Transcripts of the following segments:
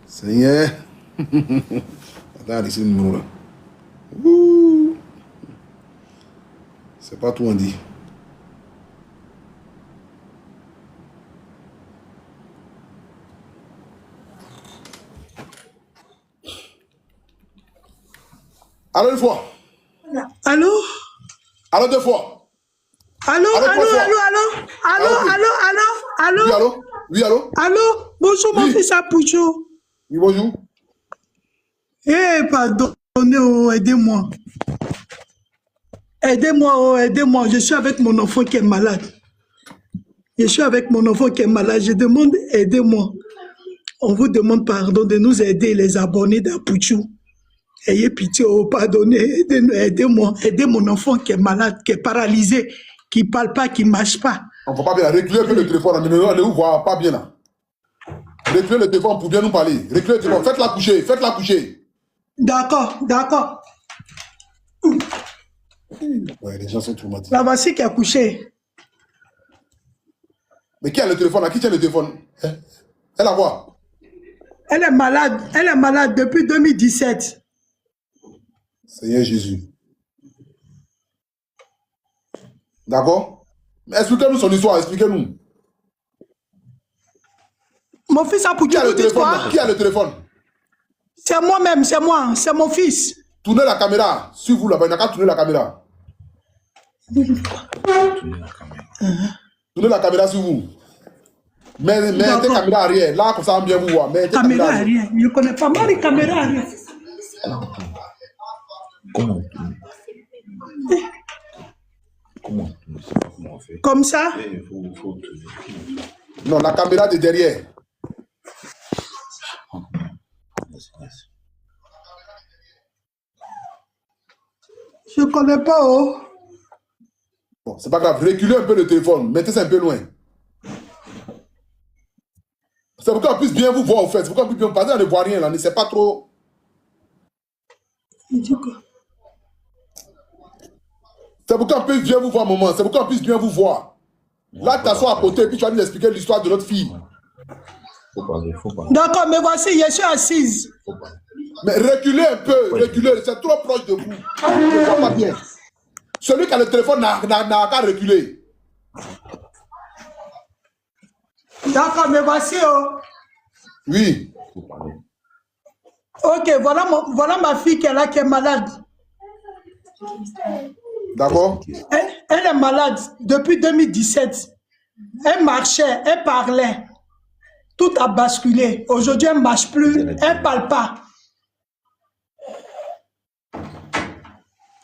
Seigneur. Attends, ici le numéro là. C'est pas tout on dit. Allô une fois. Allô? Allô deux fois. Allô, allô, allô, allô, allô, allô, allô, allô. Oui, allô? Oui, allô? Allô? Bonjour, mon fils Apoucho. Oui, bonjour. Eh, pardonnez, oh, aidez-moi. Aidez-moi, oh, aidez-moi. Je suis avec mon enfant qui est malade. Je suis avec mon enfant qui est malade. Je demande, aidez-moi. On vous demande pardon de nous aider, les abonnés d'Apouchou. Ayez pitié, oh, pardonnez, aidez-moi. Aidez mon enfant qui est malade, qui est paralysé, qui ne parle pas, qui ne marche pas. On ne va pas bien. Reculez un peu le téléphone. Ne vous voit pas bien là. Reculez le téléphone pour bien nous parler. Reculez le téléphone. Faites-la coucher. Faites-la coucher. D'accord, d'accord. Ouais, les gens sont traumatisés. La voici qui a couché. Mais qui a le téléphone là? Qui tient le téléphone? Elle a quoi? Elle est malade depuis 2017. Seigneur Jésus. D'accord? Expliquez-nous son histoire, expliquez-nous. Mon fils a pour Qui a le téléphone? Qui a le téléphone? C'est moi-même, c'est moi, c'est mon fils. Tournez la caméra. Sur vous là-bas, il n'a qu'à tourner la caméra. Tournez la caméra sur vous. Mettez caméra arrière. Là, comme ça, on bien vous voir. Caméra arrière. Je ne connais pas mal les caméras arrière. Comment on fait? Comme ça? Non, la caméra de derrière. Je ne connais pas, oh. Bon, c'est pas grave. Reculez un peu le téléphone. Mettez ça un peu loin. C'est pour qu'on puisse bien vous voir, au fait. C'est pour qu'on puisse bien vous parler. On ne voit rien là. Ne sait pas trop. Il dit quoi? C'est pour qu'on puisse bien vous voir, maman. C'est pour qu'on puisse bien vous voir. Là, tu t'assois à côté et puis tu vas nous expliquer l'histoire de notre fille. Faut parler. D'accord, mais voici, je suis assise. Mais reculez un peu, reculez. C'est trop proche de vous. Je ne vois pas bien. Celui qui a le téléphone n'a qu'à reculer. D'accord, mais voici, oh. Oui. Ok, voilà ma fille qui est là, qui est malade. D'accord. Elle est malade depuis 2017. Elle marchait, elle parlait. Tout a basculé. Aujourd'hui, elle ne marche plus, elle ne parle pas.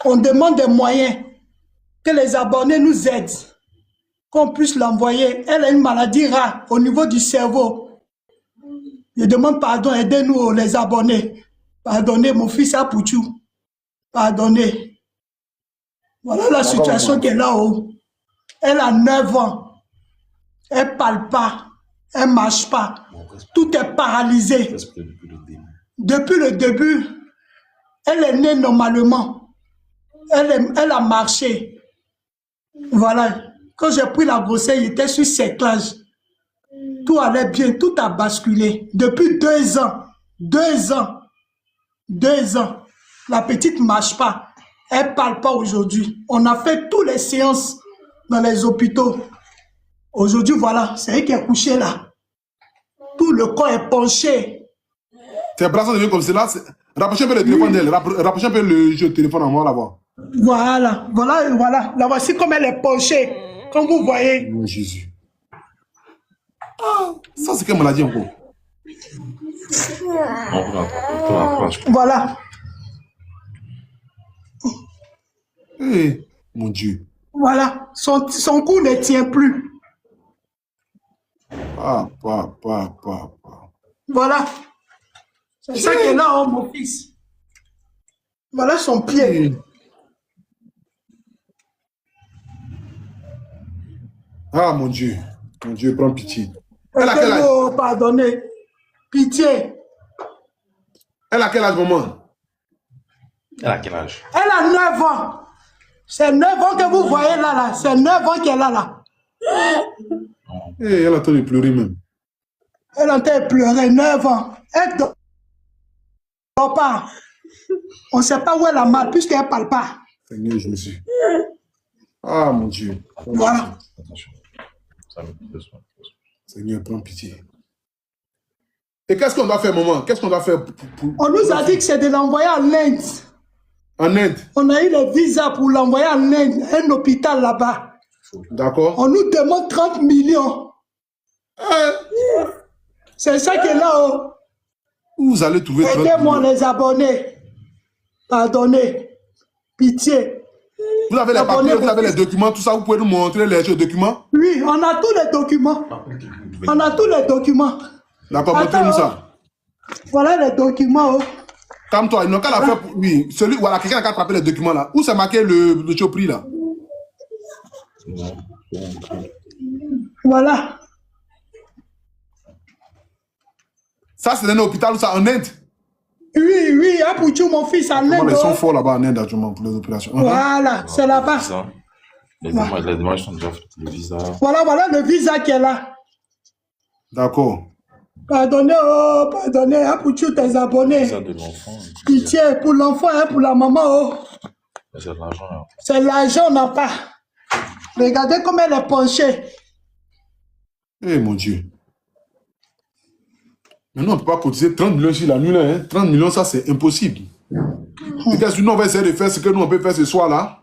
On demande des moyens, que les abonnés nous aident, qu'on puisse l'envoyer. Elle a une maladie rare au niveau du cerveau. Je demande pardon, aidez-nous les abonnés. Pardonnez mon fils Apouchou. Pardonnez. Voilà la situation qui est là-haut. Elle a 9 ans. Elle ne parle pas. Elle ne marche pas. Tout est paralysé. Depuis le début, elle est née normalement. Elle a marché. Voilà. Quand j'ai pris la grossesse, il était sur séclage. Tout allait bien, tout a basculé. Depuis 2 ans. 2 ans. 2 ans. La petite ne marche pas. Elle ne parle pas aujourd'hui. On a fait toutes les séances dans les hôpitaux. Aujourd'hui, voilà, c'est elle qui est couchée là. Tout le corps est penché. Tes bras sont devenus comme cela. Rapprochez un peu le téléphone d'elle. Rapprochez un peu le téléphone en moi là-bas. Voilà, voilà, voilà. La voici comme elle est penchée. Comme vous voyez. Oh Jésus. Ah, ça c'est quelle maladie encore? Voilà. Hey, mon Dieu. Voilà. Son cou ne tient plus. Voilà. C'est ça qui est là, oh, mon fils. Voilà son pied. Ah, mon Dieu, prends pitié. Elle a quel âge? Oh, pardonnez. Pitié. Elle a quel âge, maman? Elle a quel âge? Elle a 9 ans. C'est 9 ans que vous voyez là. C'est 9 ans qu'elle a là. elle est en train de pleurer même. Elle est en train de pleurer, 9 ans. Elle dort pas. On ne sait pas où elle a mal, puisqu'elle ne parle pas. Seigneur Jésus. Ah, mon Dieu. Voilà. Attention. Ça me deux secondes. Seigneur, prends pitié. Et qu'est-ce qu'on doit faire, maman? Qu'est-ce qu'on doit faire On nous a dit que c'est de l'envoyer en Inde. En Inde? On a eu le visa pour l'envoyer en Inde, un hôpital là-bas. D'accord. On nous demande 30 millions. C'est ça qui est là-haut. Où vous allez trouver 30 Aidez-moi millions? les abonnés. Pardonnez. Pitié. Vous avez les papiers, vous avez les documents, tout ça, vous pouvez nous montrer les documents? Oui, on a tous les documents. On a tous les documents. D'accord, montrez-nous ça. Voilà les documents. Oh. Calme-toi, il n'a qu'à la faire. Oui, celui, voilà, quelqu'un a qu'à attraper les documents là. Où c'est marqué le prix là? Voilà. Ça, c'est dans un hôpital ou ça en Inde? Oui, Apouchou, mon fils, en Inde. Ils sont forts là-bas en Inde, actuellement, pour les opérations. Voilà, c'est là-bas. Les démarches sont déjà faites. Le visa. Voilà le visa qui est là. D'accord. Pardonnez, oh, pardonnez, Apouchou, tes abonnés. Le visa de l'enfant. Pitié, pour l'enfant, hein, pour la maman, oh. C'est de l'argent là. C'est l'argent, on n'a pas. Regardez comment elle est penchée. Eh mon Dieu. Maintenant, on ne peut pas cotiser 30 millions sur la nuit là. Hein. 30 millions, ça, c'est impossible. Et qu'est-ce que nous, on va essayer de faire ce que nous, on peut faire ce soir là.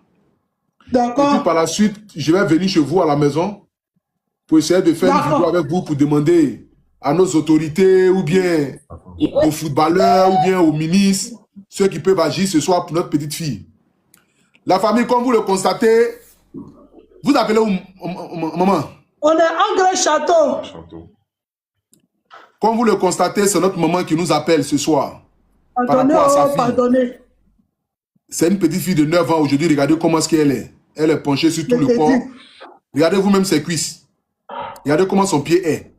Et puis D'accord. par la suite, je vais venir chez vous à la maison pour essayer de faire une vidéo avec vous pour demander à nos autorités ou bien aux footballeurs ou bien aux ministres, ceux qui peuvent agir ce soir pour notre petite fille. La famille, comme vous le constatez, vous appelez où, maman? On est en grand château. Château. Comme vous le constatez, c'est notre maman qui nous appelle ce soir. Pardonnez, rapport à sa oh, fille. pardonnez. C'est une petite fille de 9 ans aujourd'hui. Regardez comment est-ce qu'elle est. Elle est penchée sur tout le corps. Regardez vous-même ses cuisses. Regardez comment son pied est.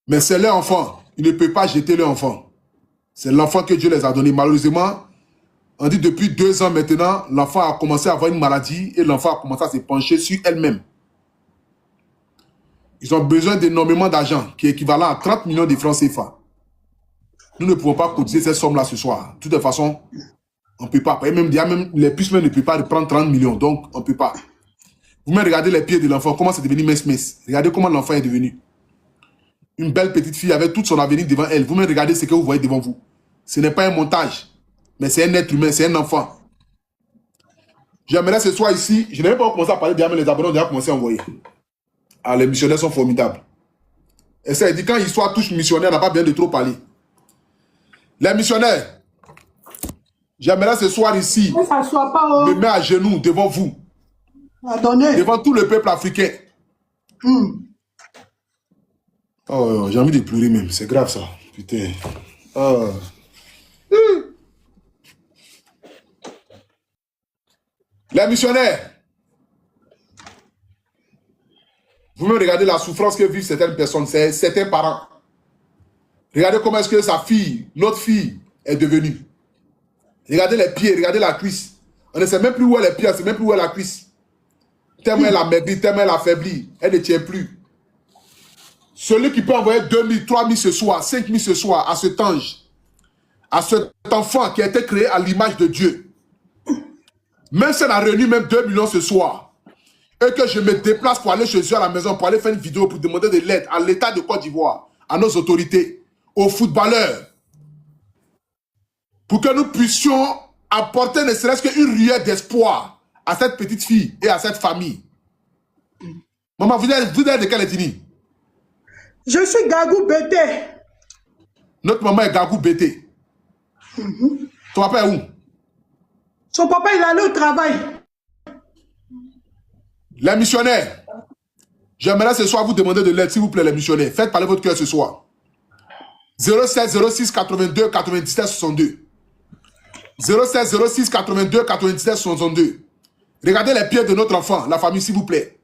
Mais c'est leur enfant. Ils ne peuvent pas jeter leur enfant. C'est l'enfant que Dieu les a donné. Malheureusement, on dit depuis 2 ans maintenant, l'enfant a commencé à avoir une maladie et l'enfant a commencé à se pencher sur elle-même. Ils ont besoin d'énormément d'argent, qui est équivalent à 30 millions de francs CFA. Nous ne pouvons pas cotiser cette somme-là ce soir. De toute façon, on ne peut pas. Et même les puces ne peuvent pas prendre 30 millions, donc on ne peut pas. Vous-même regardez les pieds de l'enfant, comment c'est devenu mince. Regardez comment l'enfant est devenu. Une belle petite fille avec tout son avenir devant elle. Vous-même regardez ce que vous voyez devant vous. Ce n'est pas un montage, mais c'est un être humain, c'est un enfant. J'aimerais ce soir ici, je n'avais pas commencé à parler déjà, mais les abonnés ont déjà commencé à envoyer. Ah, les missionnaires sont formidables. Et ça, il dit quand l'histoire touche missionnaire, on n'a pas bien de trop parler. Les missionnaires, j'aimerais ce soir ici, Ne s'assoit pas, oh. me mettre à genoux devant vous, Pardonnez. devant tout le peuple africain. Oh, j'ai envie de pleurer même, c'est grave ça. Putain. Oh. Les missionnaires, vous-même regardez la souffrance que vivent certaines personnes, certains parents. Regardez comment est-ce que sa fille, notre fille, est devenue. Regardez les pieds, regardez la cuisse. On ne sait même plus où est les pieds, on ne sait même plus où est la cuisse. Tellement elle a maigri, tellement elle a affaibli, elle ne tient plus. Celui qui peut envoyer 2 000, 3 000 ce soir, 5 000 ce soir à cet ange, à cet enfant qui a été créé à l'image de Dieu, même si elle a réuni même 2 millions ce soir, et que je me déplace pour aller chez eux à la maison, pour aller faire une vidéo, pour demander de l'aide à l'État de Côte d'Ivoire, à nos autorités, aux footballeurs, pour que nous puissions apporter ne serait-ce qu'une ruée d'espoir à cette petite fille et à cette famille. Maman, vous êtes de quelle ethnie? Je suis Gagou Bété. Notre maman est Gagou Bété. Ton papa est où? Son papa, il allait au travail. Les missionnaires, j'aimerais ce soir vous demander de l'aide, s'il vous plaît, les missionnaires. Faites parler votre cœur ce soir. 07 06 82 97 62. 07 06 82 97 62. Regardez les pieds de notre enfant, la famille, s'il vous plaît.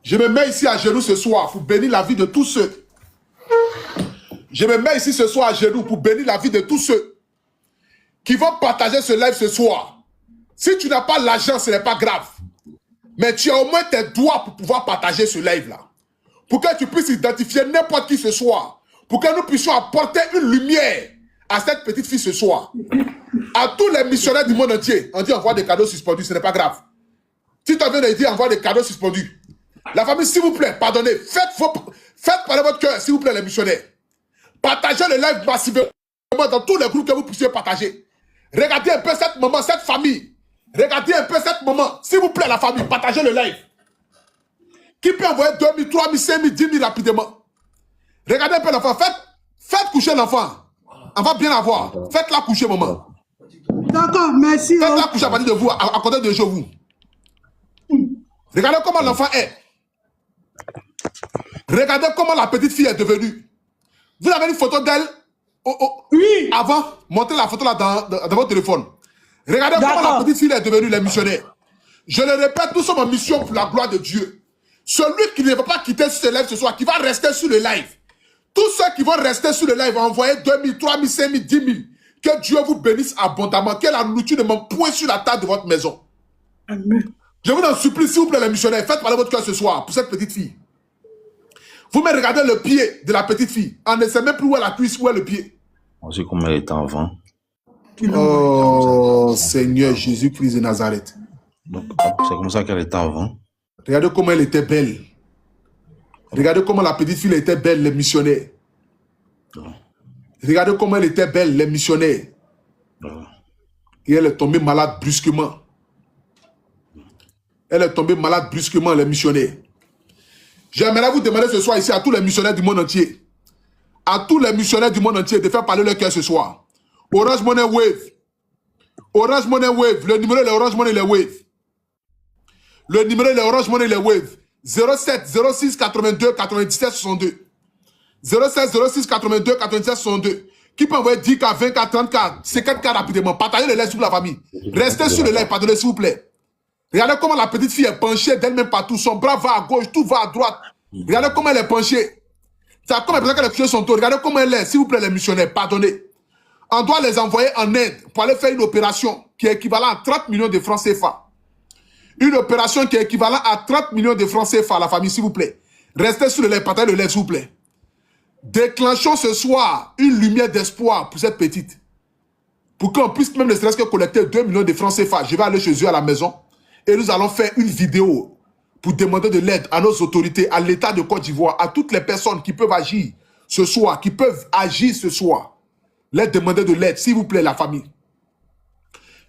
Je me mets ici à genoux ce soir pour bénir la vie de tous ceux. Je me mets ici ce soir à genoux pour bénir la vie de tous ceux qui vont partager ce live ce soir. Si tu n'as pas l'argent, ce n'est pas grave. Mais tu as au moins tes doigts pour pouvoir partager ce live-là. Pour que tu puisses identifier n'importe qui ce soir. Pour que nous puissions apporter une lumière à cette petite fille ce soir. À tous les missionnaires du monde entier. On dit envoie des cadeaux suspendus, ce n'est pas grave. Si tu viens de dire envoie des cadeaux suspendus. La famille, s'il vous plaît, pardonnez. Faites parler votre cœur, s'il vous plaît, les missionnaires. Partagez le live massivement dans tous les groupes que vous puissiez partager. Regardez un peu cette maman, cette famille. Regardez un peu cette maman. S'il vous plaît, la famille, partagez le live. Qui peut envoyer 2 000, 3 000, 5 000, 10 000 rapidement? Regardez un peu l'enfant. Faites coucher l'enfant. On va bien avoir. Faites-la coucher, maman. D'accord, merci. Faites-la coucher à partir de vous, à côté de vous. Regardez comment l'enfant est. Regardez comment la petite fille est devenue. Vous avez une photo d'elle Oui. avant. Montrez la photo là dans votre téléphone. Regardez comment la petite fille est devenue les missionnaires. Je le répète, nous sommes en mission pour la gloire de Dieu. Celui qui ne va pas quitter ce live ce soir, qui va rester sur le live. Tous ceux qui vont rester sur le live vont envoyer 2 000, 3 000, 5 000, 10 000. Que Dieu vous bénisse abondamment. Que la nourriture ne manque point sur la table de votre maison. Amen. Je vous en supplie, s'il vous plaît, les missionnaires, faites parler votre cœur ce soir pour cette petite fille. Vous me regardez le pied de la petite fille. On ne sait même plus où est la cuisse, où est le pied. On sait comment elle était avant. Oh, Seigneur Jésus-Christ de Nazareth. Donc, c'est comme ça qu'elle était avant. Regardez comment elle était belle. Regardez comment la petite fille était belle, les missionnaires. Regardez comment elle était belle, les missionnaires. Et elle est tombée malade brusquement. Elle est tombée malade brusquement, les missionnaires. J'aimerais vous demander ce soir ici à tous les missionnaires du monde entier. À tous les missionnaires du monde entier de faire parler leur cœur ce soir. Orange Money Wave. Orange Money Wave. Le numéro est Orange Money, les Wave. Le numéro est Orange Money, les Wave. 07 06 82 97 62. 07 06 82 97 62. Qui peut envoyer 10K, 20K, 30K, 50K rapidement. Partagez le live sur la famille. Restez sur le live, pardonnez s'il vous plaît. Regardez comment la petite fille est penchée d'elle-même partout. Son bras va à gauche, tout va à droite. Regardez comment elle est penchée. C'est comme elle qu'elle a touché son dos. Regardez comment elle est. S'il vous plaît, les missionnaires, pardonnez. On doit les envoyer en Inde pour aller faire une opération qui est équivalente à 30 millions de francs CFA. Une opération qui est équivalente à 30 millions de francs CFA, la famille, s'il vous plaît. Restez sur le lait, partagez le lait, s'il vous plaît. Déclenchons ce soir une lumière d'espoir pour cette petite. Pour qu'on puisse même ne serait-ce que collecter 2 millions de francs CFA. Je vais aller chez eux à la maison et nous allons faire une vidéo pour demander de l'aide à nos autorités, à l'État de Côte d'Ivoire, à toutes les personnes qui peuvent agir ce soir, qui peuvent agir ce soir. Les demander de l'aide, s'il vous plaît, la famille.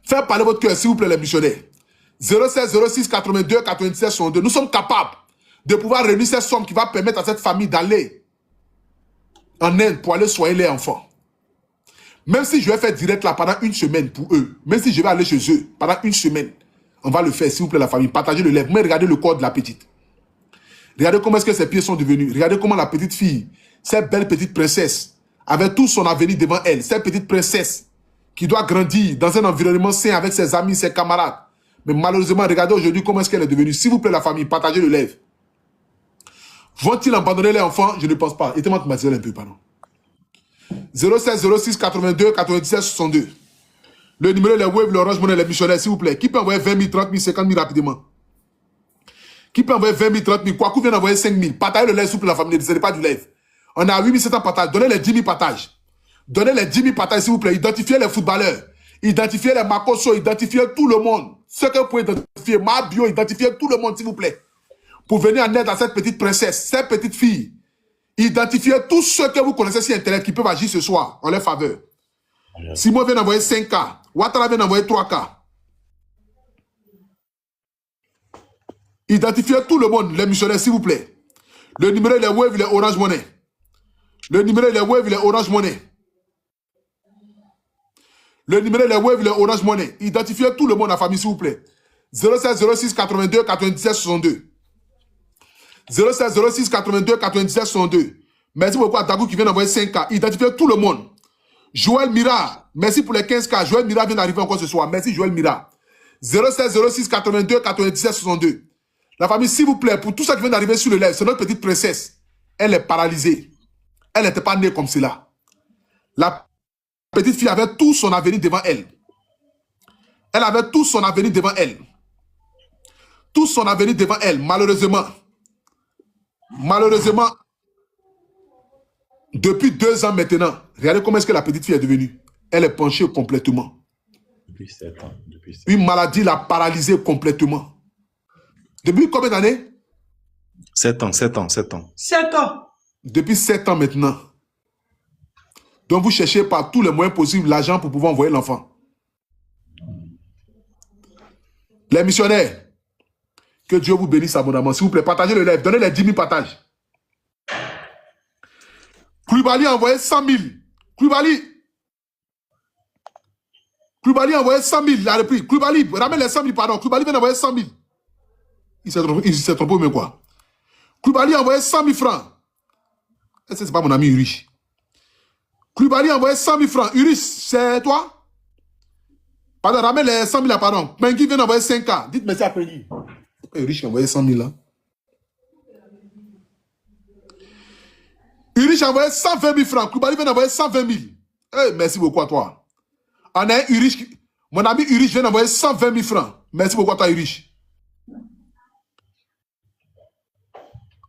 Faites parler votre cœur, s'il vous plaît, les missionnaires. 07 06 82 97 62. Nous sommes capables de pouvoir réunir cette somme qui va permettre à cette famille d'aller en Inde pour aller soigner les enfants. Même si je vais faire direct là pendant une semaine pour eux, même si je vais aller chez eux pendant une semaine, on va le faire, s'il vous plaît, la famille. Partagez le lèvre. Mais regardez le corps de la petite. Regardez comment est-ce que ses pieds sont devenus. Regardez comment la petite fille, cette belle petite princesse, avec tout son avenir devant elle, cette petite princesse qui doit grandir dans un environnement sain avec ses amis, ses camarades. Mais malheureusement, regardez aujourd'hui comment est-ce qu'elle est devenue. S'il vous plaît, la famille, partagez le lèvre. Vont-ils abandonner les enfants? Je ne pense pas. Et moi un peu, pardon. 07 06 82 97 62. Le numéro, les Wave, l'Orange Money, les missionnaires, s'il vous plaît. Qui peut envoyer 20 000, 30 000, 50 000 rapidement? Qui peut envoyer 20 000, 30 000? Quoi qu'on vient d'envoyer 5 000? Partagez le lèvre, s'il vous plaît, la famille. Ne descendez pas du lèvre. On a 8 700 partages. Donnez les 10 000 partages. Donnez les 10 000 partages, s'il vous plaît. Identifiez les footballeurs. Identifiez les Makoso. Identifiez tout le monde. Ce que vous pouvez identifier. Ma bio, identifiez tout le monde, s'il vous plaît. Pour venir en aide à cette petite princesse, cette petite fille. Identifiez tous ceux que vous connaissez sur Internet qui peuvent agir ce soir en leur faveur. Simon vient d'envoyer 5K. Ouattara vient d'envoyer 3K. Identifiez tout le monde, les missionnaires, s'il vous plaît. Le numéro, il est Wave, il est Orange Money. Le numéro, il est Wave, il est Orange Money. Le numéro, il est Wave, il est Orange Money. Identifiez tout le monde, la famille, s'il vous plaît. 07 06 82 97 62. 07 06 82 97 62. Merci beaucoup à Dagou qui vient d'envoyer 5K. Identifiez tout le monde. Joël Mira, merci pour les 15K. Joël Mira vient d'arriver encore ce soir. Merci Joël Mira. 07 06 82 97 62. La famille, s'il vous plaît, pour tout ça qui vient d'arriver sur le live, c'est notre petite princesse. Elle est paralysée. Elle n'était pas née comme cela. La petite fille avait tout son avenir devant elle. Elle avait tout son avenir devant elle. tout son avenir devant elle. Malheureusement, depuis 2 ans maintenant, regardez comment est-ce que la petite fille est devenue. Elle est penchée complètement. Depuis 7 ans. Une maladie l'a paralysée complètement. Depuis combien d'années? 7 ans. 7 ans. Depuis 7 ans maintenant. Donc vous cherchez par tous les moyens possibles l'argent pour pouvoir envoyer l'enfant. Les missionnaires, que Dieu vous bénisse abondamment. S'il vous plaît, partagez le live. Donnez les 10 000 partages. Koulibaly a envoyé 100 000. Koulibaly a envoyé 100 000. Il a repris. Koulibaly, ramène les 100 000, pardon. Koulibaly vient d'envoyer 100 000. Il s'est trompé, mais quoi? Koulibaly a envoyé 100 000 francs. Est-ce que c'est pas mon ami Urich? Koulibaly a envoyé 100 000 francs. Urich, c'est toi? Pardon, ramène les 100 000 là, pardon. Pengui vient d'envoyer 5K. Dites merci à Pengui. Urich a envoyé 100 000 là. Urich a envoyé 120 000 francs. Koulibaly vient d'envoyer 120 000. Hey, merci beaucoup à toi. On a Urich. Mon ami Urich vient d'envoyer 120 000 francs. Merci beaucoup à toi, Urich.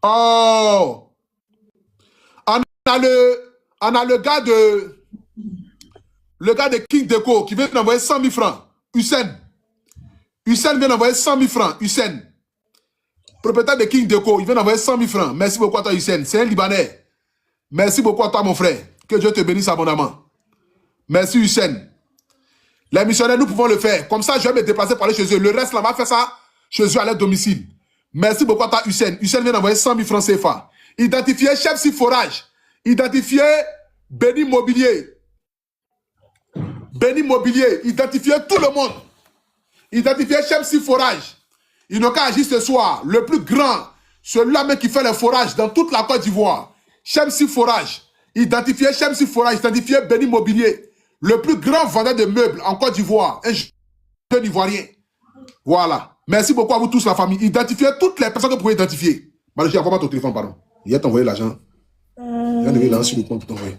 Oh! On a le gars de King Deco qui vient d'envoyer 100 000 francs. Hussein vient d'envoyer 100 000 francs. Hussein. Propriétaire de King Deco, il vient d'envoyer 100 000 francs. Merci beaucoup à toi, Hussein. C'est un Libanais. Merci beaucoup à toi, mon frère. Que Dieu te bénisse abondamment. Merci, Hussein. Les missionnaires, nous pouvons le faire. Comme ça, je vais me déplacer pour aller chez eux. Le reste, là, va faire ça chez eux à leur domicile. Merci beaucoup à toi, Hussein. Hussein vient d'envoyer 100 000 francs CFA. Identifié chef si forage. Identifié Béni Mobilier. Béni Mobilier. Identifié tout le monde. Identifié chef si forage. Il n'a qu'à agir ce soir. Le plus grand, celui-là même qui fait les forages dans toute la Côte d'Ivoire. Chemsi Forage. Identifié Chemsi Forage. Identifié Béni Mobilier. Le plus grand vendeur de meubles en Côte d'Ivoire. Un jeune Ivoirien. Voilà. Merci beaucoup à vous tous, la famille. Identifiez toutes les personnes que vous pouvez identifier. Marie, envoie ton téléphone, pardon. Il a t'envoyé l'argent. Il a envoyé l'argent sur le compte pour t'envoyer.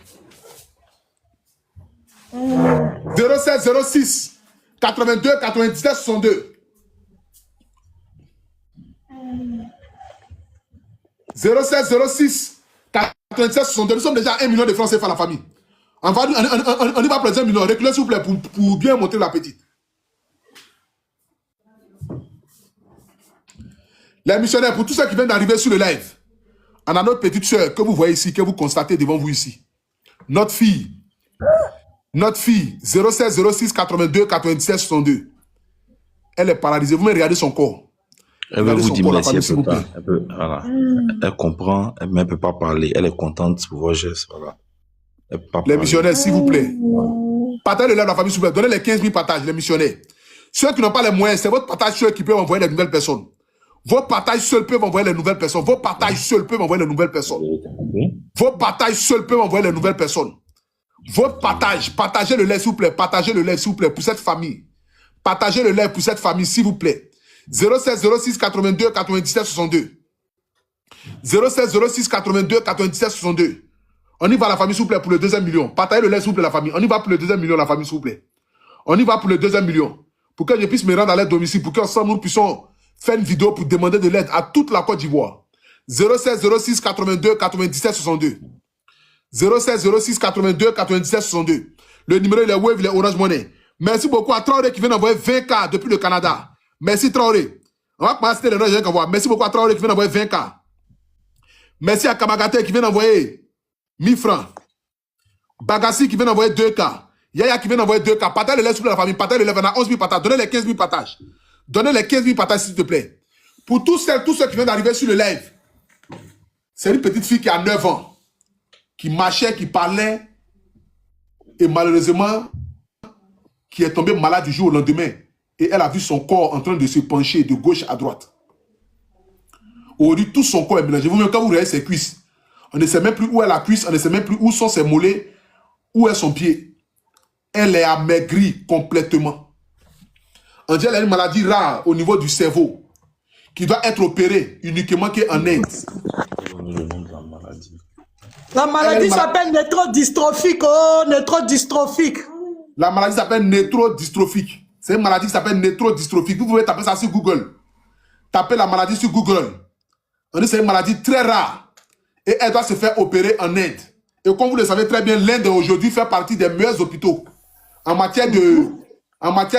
07 06 82 97 62. 07 06 97 62. Nous sommes déjà à 1 million de francs CFA, la famille. On y va prendre 1 million. Reculez s'il vous plaît pour bien monter la petite. Les missionnaires, pour tous ceux qui viennent d'arriver sur le live, on a notre petite soeur que vous voyez ici, que vous constatez devant vous ici. Notre fille, 07 06 82 97 62. Elle est paralysée. Vous me regardez son corps. Elle veut vous dire merci, voilà. Elle comprend, mais elle ne peut pas parler. Elle est contente pour vos gestes. Voilà. Les missionnaires, s'il vous plaît. Partagez le live de la famille, s'il vous plaît. Donnez les 15 000 partages, les missionnaires. Ceux qui n'ont pas les moyens, c'est votre partage seul qui peut envoyer les nouvelles personnes. Vos partages seuls peuvent envoyer les nouvelles personnes. Vos partages seuls peuvent envoyer les nouvelles personnes. Vos partages seuls peuvent envoyer les nouvelles personnes. Votre partage, partagez le live, s'il vous plaît. Partagez le live, s'il vous plaît, pour cette famille. Partagez le live pour cette famille, s'il vous plaît. 07 06 82 97 62. 07 06 82 97 62. On y va, la famille, s'il vous plaît, pour le 2e million. Partagez le live, s'il vous plaît, la famille. On y va pour le 2e million, la famille, s'il vous plaît. On y va pour le 2e million. Pour que je puisse me rendre à leur domicile, pour qu'ensemble nous puissions faire une vidéo pour demander de l'aide à toute la Côte d'Ivoire. 07 06 82 97 62. 07 06 82 97 62. Le numéro, il est Wave, il est Orange Money. Merci beaucoup à Traoré qui vient d'envoyer 20K depuis le Canada. Merci Traoré. On va commencer les gens qu'on voit. Merci beaucoup à Traoré qui vient d'envoyer 20K. Merci à Kamagate qui vient d'envoyer 1000 francs. Bagassi qui vient d'envoyer 2K. Yaya qui vient d'envoyer 2K. Partagez le lait sur la famille. Partagez le lait. On a 11 000 partages. Donnez les 15 000 partages. Donnez les 15 000 partages, s'il te plaît. Pour tous ceux qui viennent d'arriver sur le live, c'est une petite fille qui a 9 ans, qui marchait, qui parlait, et malheureusement, qui est tombée malade du jour au lendemain. Et elle a vu son corps en train de se pencher de gauche à droite. Aujourd'hui, tout son corps est mélangé. Vous-même, quand vous regardez ses cuisses, on ne sait même plus où est la cuisse, on ne sait même plus où sont ses mollets, où est son pied. Elle est amaigrie complètement. On dit qu'elle a une maladie rare au niveau du cerveau qui doit être opérée uniquement qu'en Inde. La maladie s'appelle nétrodystrophique. Oh, nétrodystrophique. La maladie s'appelle nétrodystrophique. C'est une maladie qui s'appelle nétrodystrophique. Vous pouvez taper ça sur Google. tapez la maladie sur Google. On dit que c'est une maladie très rare. Et elle doit se faire opérer en Inde. Et comme vous le savez très bien, l'Inde aujourd'hui fait partie des meilleurs hôpitaux. En matière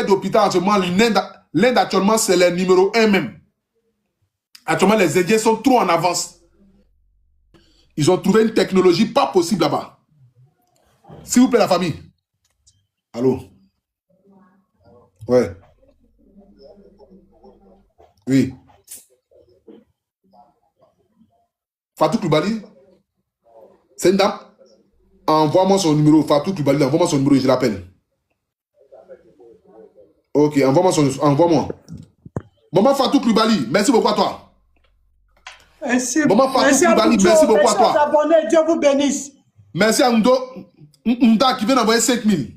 d'hôpital, actuellement, l'Inde actuellement, c'est le numéro 1 même. Actuellement, les Indiens sont trop en avance. Ils ont trouvé une technologie pas possible là-bas. S'il vous plaît, la famille. Allô? Ouais. Oui. Fatou Koulibaly, c'est une dame. Envoie-moi son numéro. Fatou Koulibaly, envoie-moi son numéro et je l'appelle. Ok, envoie-moi. Maman Fatou Koulibaly, merci beaucoup à toi. Merci. Maman Fatou Koulibaly, merci beaucoup à toi. Abonnés, Dieu vous bénisse. Merci à Nda qui vient d'envoyer 5000.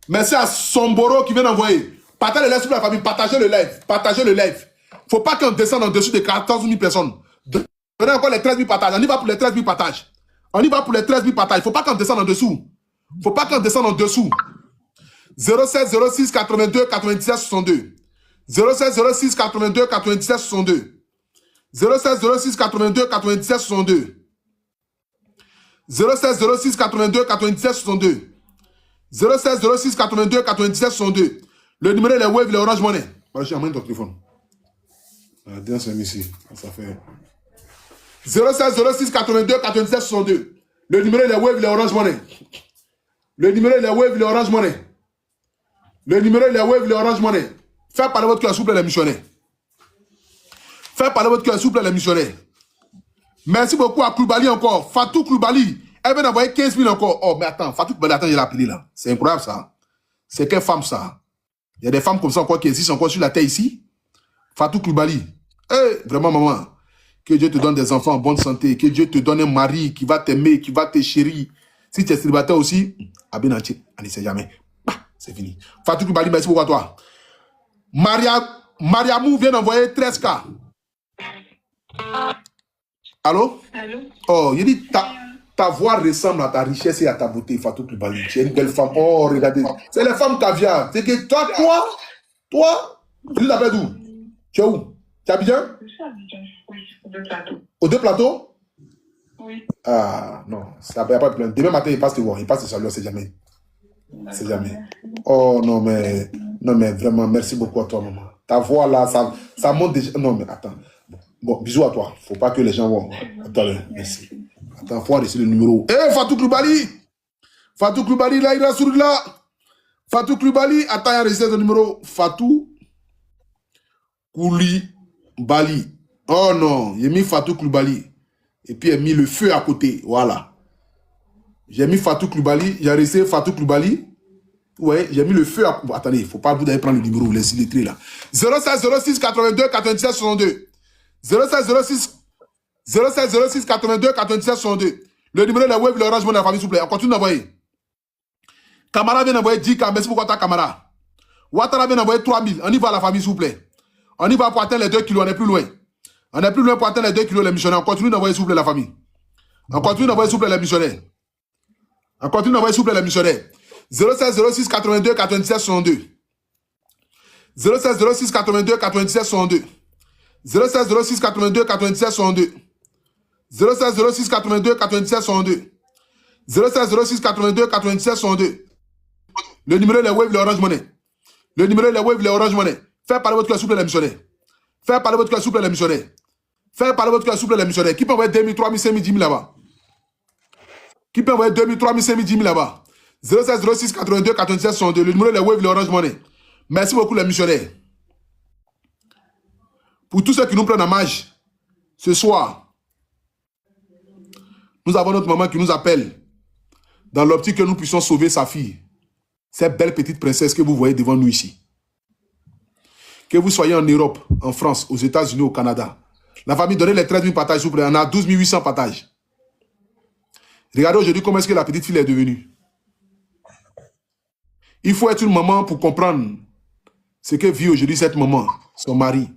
Merci à Somboro qui vient d'envoyer. Partagez le live sur la famille, partagez le live. Partagez le live. Il ne faut pas qu'on descende en dessous de 14 000 personnes. Donnez encore les 13 000 partages. On y va pour les 13 000 partages. On y va pour les 13 000 partages. Il ne faut pas qu'on descende en dessous. Il ne faut pas qu'on descende en dessous. 07 06 82 97 62. 07 06 82 97 62. 07 06 82 97 62. 07 06 82 97 62. 07 06 82 97 62. Le numéro est les Wave, les Orange Money. J'ai amené ton téléphone. Ici. Ça fait 07 06 82 97 62. Le numéro est les Wave, les Orange Money. Le numéro est les Wave, les Orange Money. Le numéro est les Wave, les Orange Money. Faites parler votre cœur, s'il vous plaît, les missionnaires. Faites parler votre cœur, s'il vous plaît, les missionnaires. Merci beaucoup à Koulibaly encore. Fatou Koulibaly. Elle vient d'envoyer 15 000 encore. Oh, mais attends, Fatou Koulibaly, attends, je l'ai appelé là. C'est incroyable ça. C'est quelle femme ça? Il y a des femmes comme ça encore qui existent encore sur la terre ici. Fatou Koulibaly. Hey, vraiment, maman. Que Dieu te donne des enfants en bonne santé. Que Dieu te donne un mari qui va t'aimer, qui va te chérir. Si tu es célibataire aussi, Abinati, on ne sait jamais. C'est fini. Fatou Koulibaly, merci beaucoup à toi. Mariamou vient d'envoyer 13K. Allô? Allô? Oh, il dit ta voix ressemble à ta richesse et à ta beauté, Fatou Koulibaly. Tu es une belle femme. Oh, regardez. C'est les femmes caviar. C'est que toi, tu t'appelles d'où? Tu es où? Tu es à Abidjan? Je suis à Abidjan. Oui, aux deux plateaux. Aux deux plateaux? Oui. Ah, non. Ça n'y a pas de problème. Demain matin, il passe te voir. Il passe te saluer, on ne sait jamais. C'est jamais. Oh, non, mais vraiment, merci beaucoup à toi, maman. Ta voix là, ça monte déjà. Non, mais attends. Bon, bisous à toi. Faut pas que les gens voient. Attends, merci. Attends, faut laisser le numéro. Eh, Fatou Koulibaly! Fatou Koulibaly, là, il est sur là. Fatou Koulibaly, attends, il a resté le numéro. Fatou Koulibaly. Oh non, j'ai mis Fatou Koulibaly. Et puis, j'ai mis le feu à côté. Voilà. J'ai mis Fatou Koulibaly. J'ai resté Fatou Koulibaly. Ouais, j'ai mis le feu à... Bon, attendez, il ne faut pas vous d'aller prendre le numéro, vous laissez les là. 07 06 82 97 62. 07 06 82 97 62. Le numéro de la Wave, le Orange Money de la famille, s'il vous plaît. On continue d'envoyer. Camara vient d'envoyer 10K. Merci beaucoup à ta Camara. Ouattara vient d'envoyer 3000. On y va à la famille, s'il vous plaît. On y va pour atteindre les 2 kilos. On est plus loin. On est plus loin pour atteindre les 2 kilos, les missionnaires. On continue d'envoyer, s'il vous plaît, la famille. On continue d'envoyer, s'il vous plaît, les missionnaires. On continue d'envoyer, s'il vous plaît, les missionnaires. 07 06 82 97 62. 07 06 82 97 62. 07 06 82 97 62. 07 06 82 97 62. 07 06 82 97 62. Le numéro est les Wave, les Orange Money. Le numéro est les Wave, les Orange Money. Faites parler votre cœur, s'il vous plaît, les missionnaires. Faites parler votre cœur, s'il vous plaît, les missionnaires. Faites parler votre cœur, s'il vous plaît, les missionnaires. Qui peut envoyer 2000, 3000, 5000, 10 000 là-bas? Qui peut envoyer 2000, 3000, 5000, 10 000 là-bas? 07 06 82 97 62. Le numéro est les Wave, les Orange Money. Merci beaucoup, les missionnaires. Pour tous ceux qui nous prennent en marge, ce soir, nous avons notre maman qui nous appelle dans l'optique que nous puissions sauver sa fille. Cette belle petite princesse que vous voyez devant nous ici. Que vous soyez en Europe, en France, aux États-Unis, au Canada. La famille, donnez les 13 000 partages, s'il vous plaît. On a 12 800 partages. Regardez aujourd'hui comment est-ce que la petite fille est devenue. Il faut être une maman pour comprendre ce que vit aujourd'hui cette maman, son mari.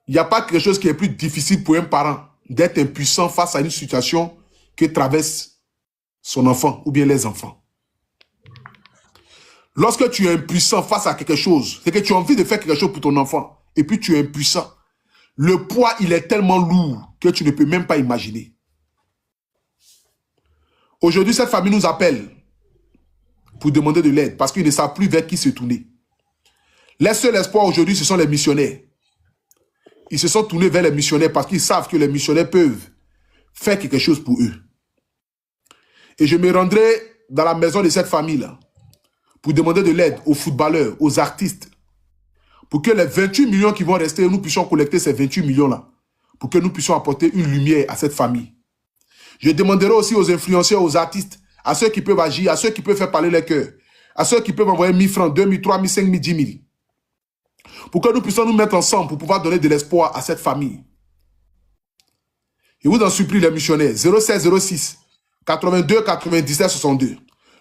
Il n'y a pas quelque chose qui est plus difficile pour un parent d'être impuissant face à une situation que traverse son enfant ou bien les enfants. Lorsque tu es impuissant face à quelque chose, c'est que tu as envie de faire quelque chose pour ton enfant, et puis tu es impuissant. Le poids, il est tellement lourd que tu ne peux même pas imaginer. Aujourd'hui, cette famille nous appelle pour demander de l'aide parce qu'ils ne savent plus vers qui se tourner. Leur seul espoir aujourd'hui, ce sont les missionnaires. Ils se sont tournés vers les missionnaires parce qu'ils savent que les missionnaires peuvent faire quelque chose pour eux. Et je me rendrai dans la maison de cette famille-là pour demander de l'aide aux footballeurs, aux artistes, pour que les 28 millions qui vont rester, nous puissions collecter ces 28 millions-là, pour que nous puissions apporter une lumière à cette famille. Je demanderai aussi aux influenceurs, aux artistes, à ceux qui peuvent agir, à ceux qui peuvent faire parler leur cœur, à ceux qui peuvent envoyer 1000 francs, 2000, 3000, 5000, 10 000, pour que nous puissions nous mettre ensemble pour pouvoir donner de l'espoir à cette famille. Je vous en supplie, les missionnaires, 07 06 82 97 62.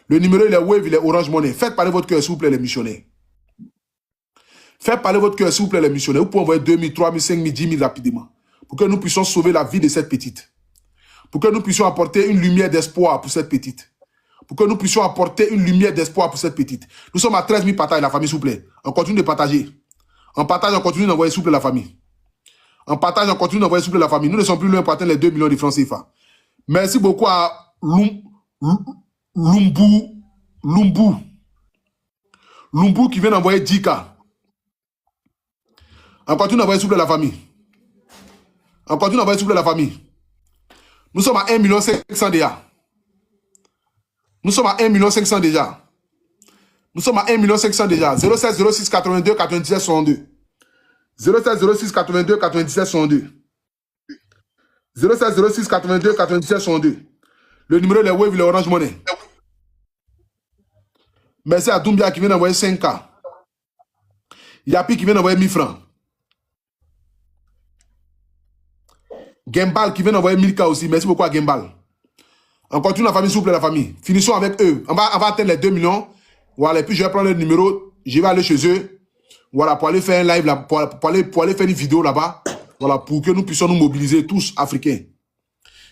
Le numéro, il est Wave, il est Orange Money. Faites parler votre cœur, s'il vous plaît, les missionnaires. Faites parler votre cœur, s'il vous plaît, les missionnaires. Vous pouvez envoyer 2000, 3000, 5000, 10 000 rapidement, pour que nous puissions sauver la vie de cette petite. Pour que nous puissions apporter une lumière d'espoir pour cette petite. Pour que nous puissions apporter une lumière d'espoir pour cette petite. Nous sommes à 13 000 partages, la famille, s'il vous plaît. On continue de partager. En partage, on continue d'envoyer, s'il vous plaît, la famille. En partage, on continue d'envoyer, s'il vous plaît, la famille. Nous ne sommes plus loin pour atteindre les 2 millions de francs CFA. Merci beaucoup à Lumbu qui vient d'envoyer 10K. On continue d'envoyer, s'il vous plaît, la famille. On continue d'envoyer, s'il vous plaît, la famille. Nous sommes à 1 500 000 déjà. Nous sommes à 1 500 000 déjà. Nous sommes à 1 500 000 déjà. 07 06 82 97 62. 07 06 82 97 62. 07 06 82 97 62. Le numéro de Wave, il est Orange Money. Merci à Doumbia qui vient d'envoyer 5K. Yapi qui vient d'envoyer 1000 francs. Gembal qui vient d'envoyer 1000K aussi. Merci beaucoup à Gembal. On continue la famille, s'il vous plaît, la famille. Finissons avec eux. On va atteindre les 2 millions. Voilà, et puis je vais prendre le numéro. Je vais aller chez eux. Voilà, pour aller faire un live, là, pour aller faire une vidéo là-bas. Voilà, pour que nous puissions nous mobiliser tous africains.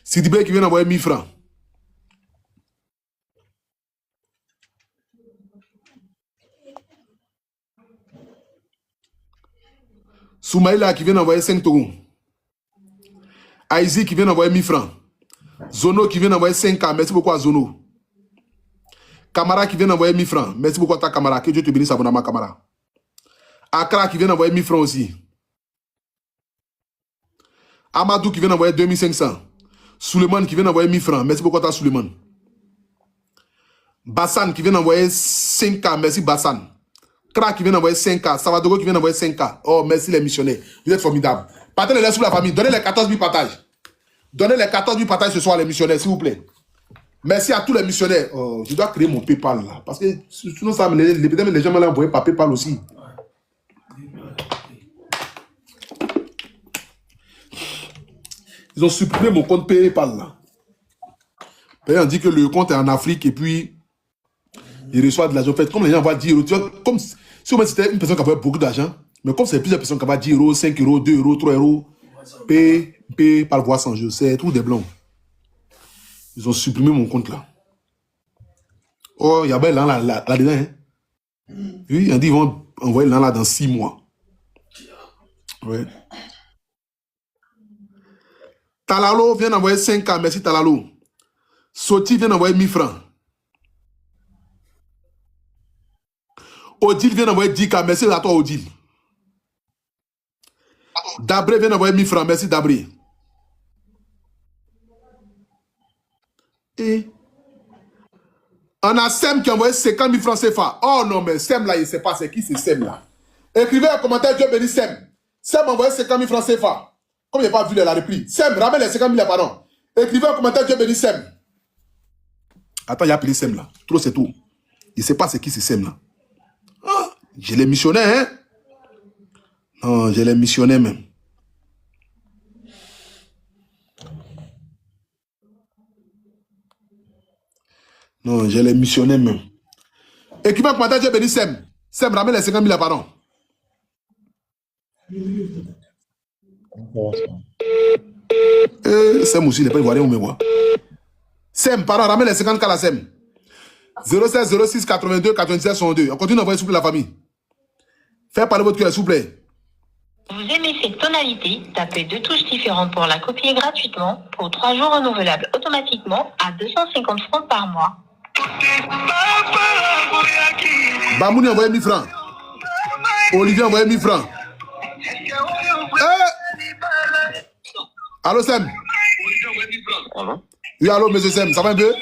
Sidibé qui vient d'envoyer 1000 francs. Soumaïla qui vient d'envoyer 5 taureaux. Aizi qui vient d'envoyer 1000 francs. Zono qui vient d'envoyer 5K. Merci beaucoup à Zono. Kamara qui vient d'envoyer 1000 francs. Merci beaucoup à ta Kamara. Que Dieu te bénisse abondamment, Kamara. Akra qui vient d'envoyer 1000 francs aussi. Amadou qui vient d'envoyer 2500. Suleiman qui vient d'envoyer 1000 francs. Merci beaucoup à ta Suleiman. Bassan qui vient d'envoyer 5K. Merci Bassan. Kra qui vient d'envoyer 5K. Savadogo qui vient d'envoyer 5K. Oh, merci les missionnaires. Vous êtes formidables. Partagez-les sur la famille. Donnez les 14 000 partages. Donnez les 14 000 partages ce soir les missionnaires, s'il vous plaît. Merci à tous les missionnaires. Oh, je dois créer mon PayPal là. Parce que sinon, ça, les gens m'ont envoyé par PayPal aussi. Ils ont supprimé mon compte PayPal là. On dit que le compte est en Afrique et puis il reçoit de l'argent. Comme les gens vont dire, tu vois, comme si c'était une personne qui avait beaucoup d'argent, mais comme c'est plusieurs personnes qui vont 10 euros, 5 euros, 2 euros, 3 euros, paye par voie sans jeu. C'est tout des blancs. Ils ont supprimé mon compte là. Oh, il y a bien là-dedans. Hein? Oui, on dit qu'ils vont envoyer là dans 6 mois. Ouais. Talalo vient d'envoyer 5K. Merci Talalo. Soti vient d'envoyer 1000 francs. Odile vient d'envoyer 10K. Merci à toi, Odile. Dabré vient d'envoyer 1000 francs. Merci, Dabré. Et on a Sem qui a envoyé 50 000 francs CFA. Oh non, mais Sem là, il ne sait pas c'est qui c'est Sem là. Écrivez un commentaire, Dieu bénisse Sem. Sem a envoyé 50 000 francs CFA. Comme il n'a pas vu la réplique. Sem, ramène les 50 000 pardon. Écrivez un commentaire, Dieu bénisse Sem. Attends, il a appelé Sem là. Trop c'est tout. Il ne sait pas c'est qui c'est Sem là. Ah, j'ai les missionnaires, hein. Non, j'ai les missionnaires même. Non, j'ai les missionnaires même. Écrivez un commentaire, Dieu bénisse Sem. Sem, ramène les 50 000 pardon. Sem aussi, il n'est pas ivoirien, on me voit. Sem, pardon, ramène les 50K là, Sem. 07 06 82 97 62. On continue d'envoyer, s'il vous plaît, la famille. Faites parler votre cœur, s'il vous plaît. Vous aimez cette tonalité, tapez 2 touches différentes pour la copier gratuitement pour 3 jours renouvelables automatiquement à 250 francs par mois. Bamouni a envoyé 1000 francs. Olivier a envoyé 1000 francs. Allô, Sem? Allô? Oui, allô, monsieur Sem, ça va un peu?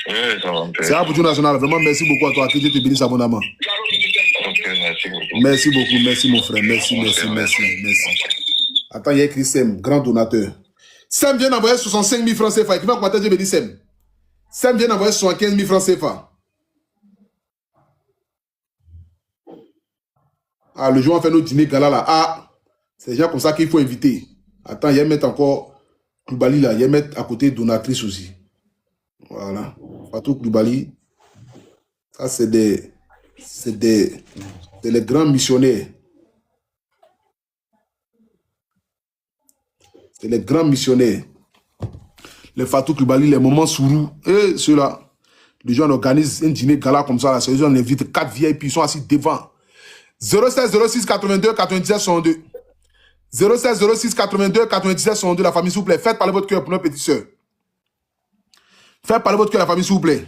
Oui, ça va un peu. C'est un Boutou National. Vraiment, merci beaucoup à toi. Que Dieu te bénisse abondamment. Ok, merci beaucoup. Merci beaucoup, merci mon frère. Merci. Attends, il y a écrit Sem, grand donateur. Sem vient d'envoyer 65 000 francs CFA. Qui va commenter, je me dis Sem. Sem vient d'envoyer 75 000 francs CFA. Ah, le jour où on fait notre dîner gala là. Ah, c'est déjà comme ça qu'il faut inviter. Attends, il y a mettre encore Kloubali là. Il y a mettre à côté donatrice aussi. Voilà. Fatou Kloubali. Ça, c'est les grands missionnaires. C'est les grands missionnaires. Les Fatou Kloubali, les moments sourous. Et ceux-là. Les gens organisent un dîner gala comme ça. Là. Les gens invitent 4 VIP. Ils sont assis devant. 07 06 82 97 62. 07 06 82 97 62. La famille, s'il vous plaît. Faites parler votre cœur pour nos petites soeurs. Faites parler votre cœur, la famille, s'il vous plaît.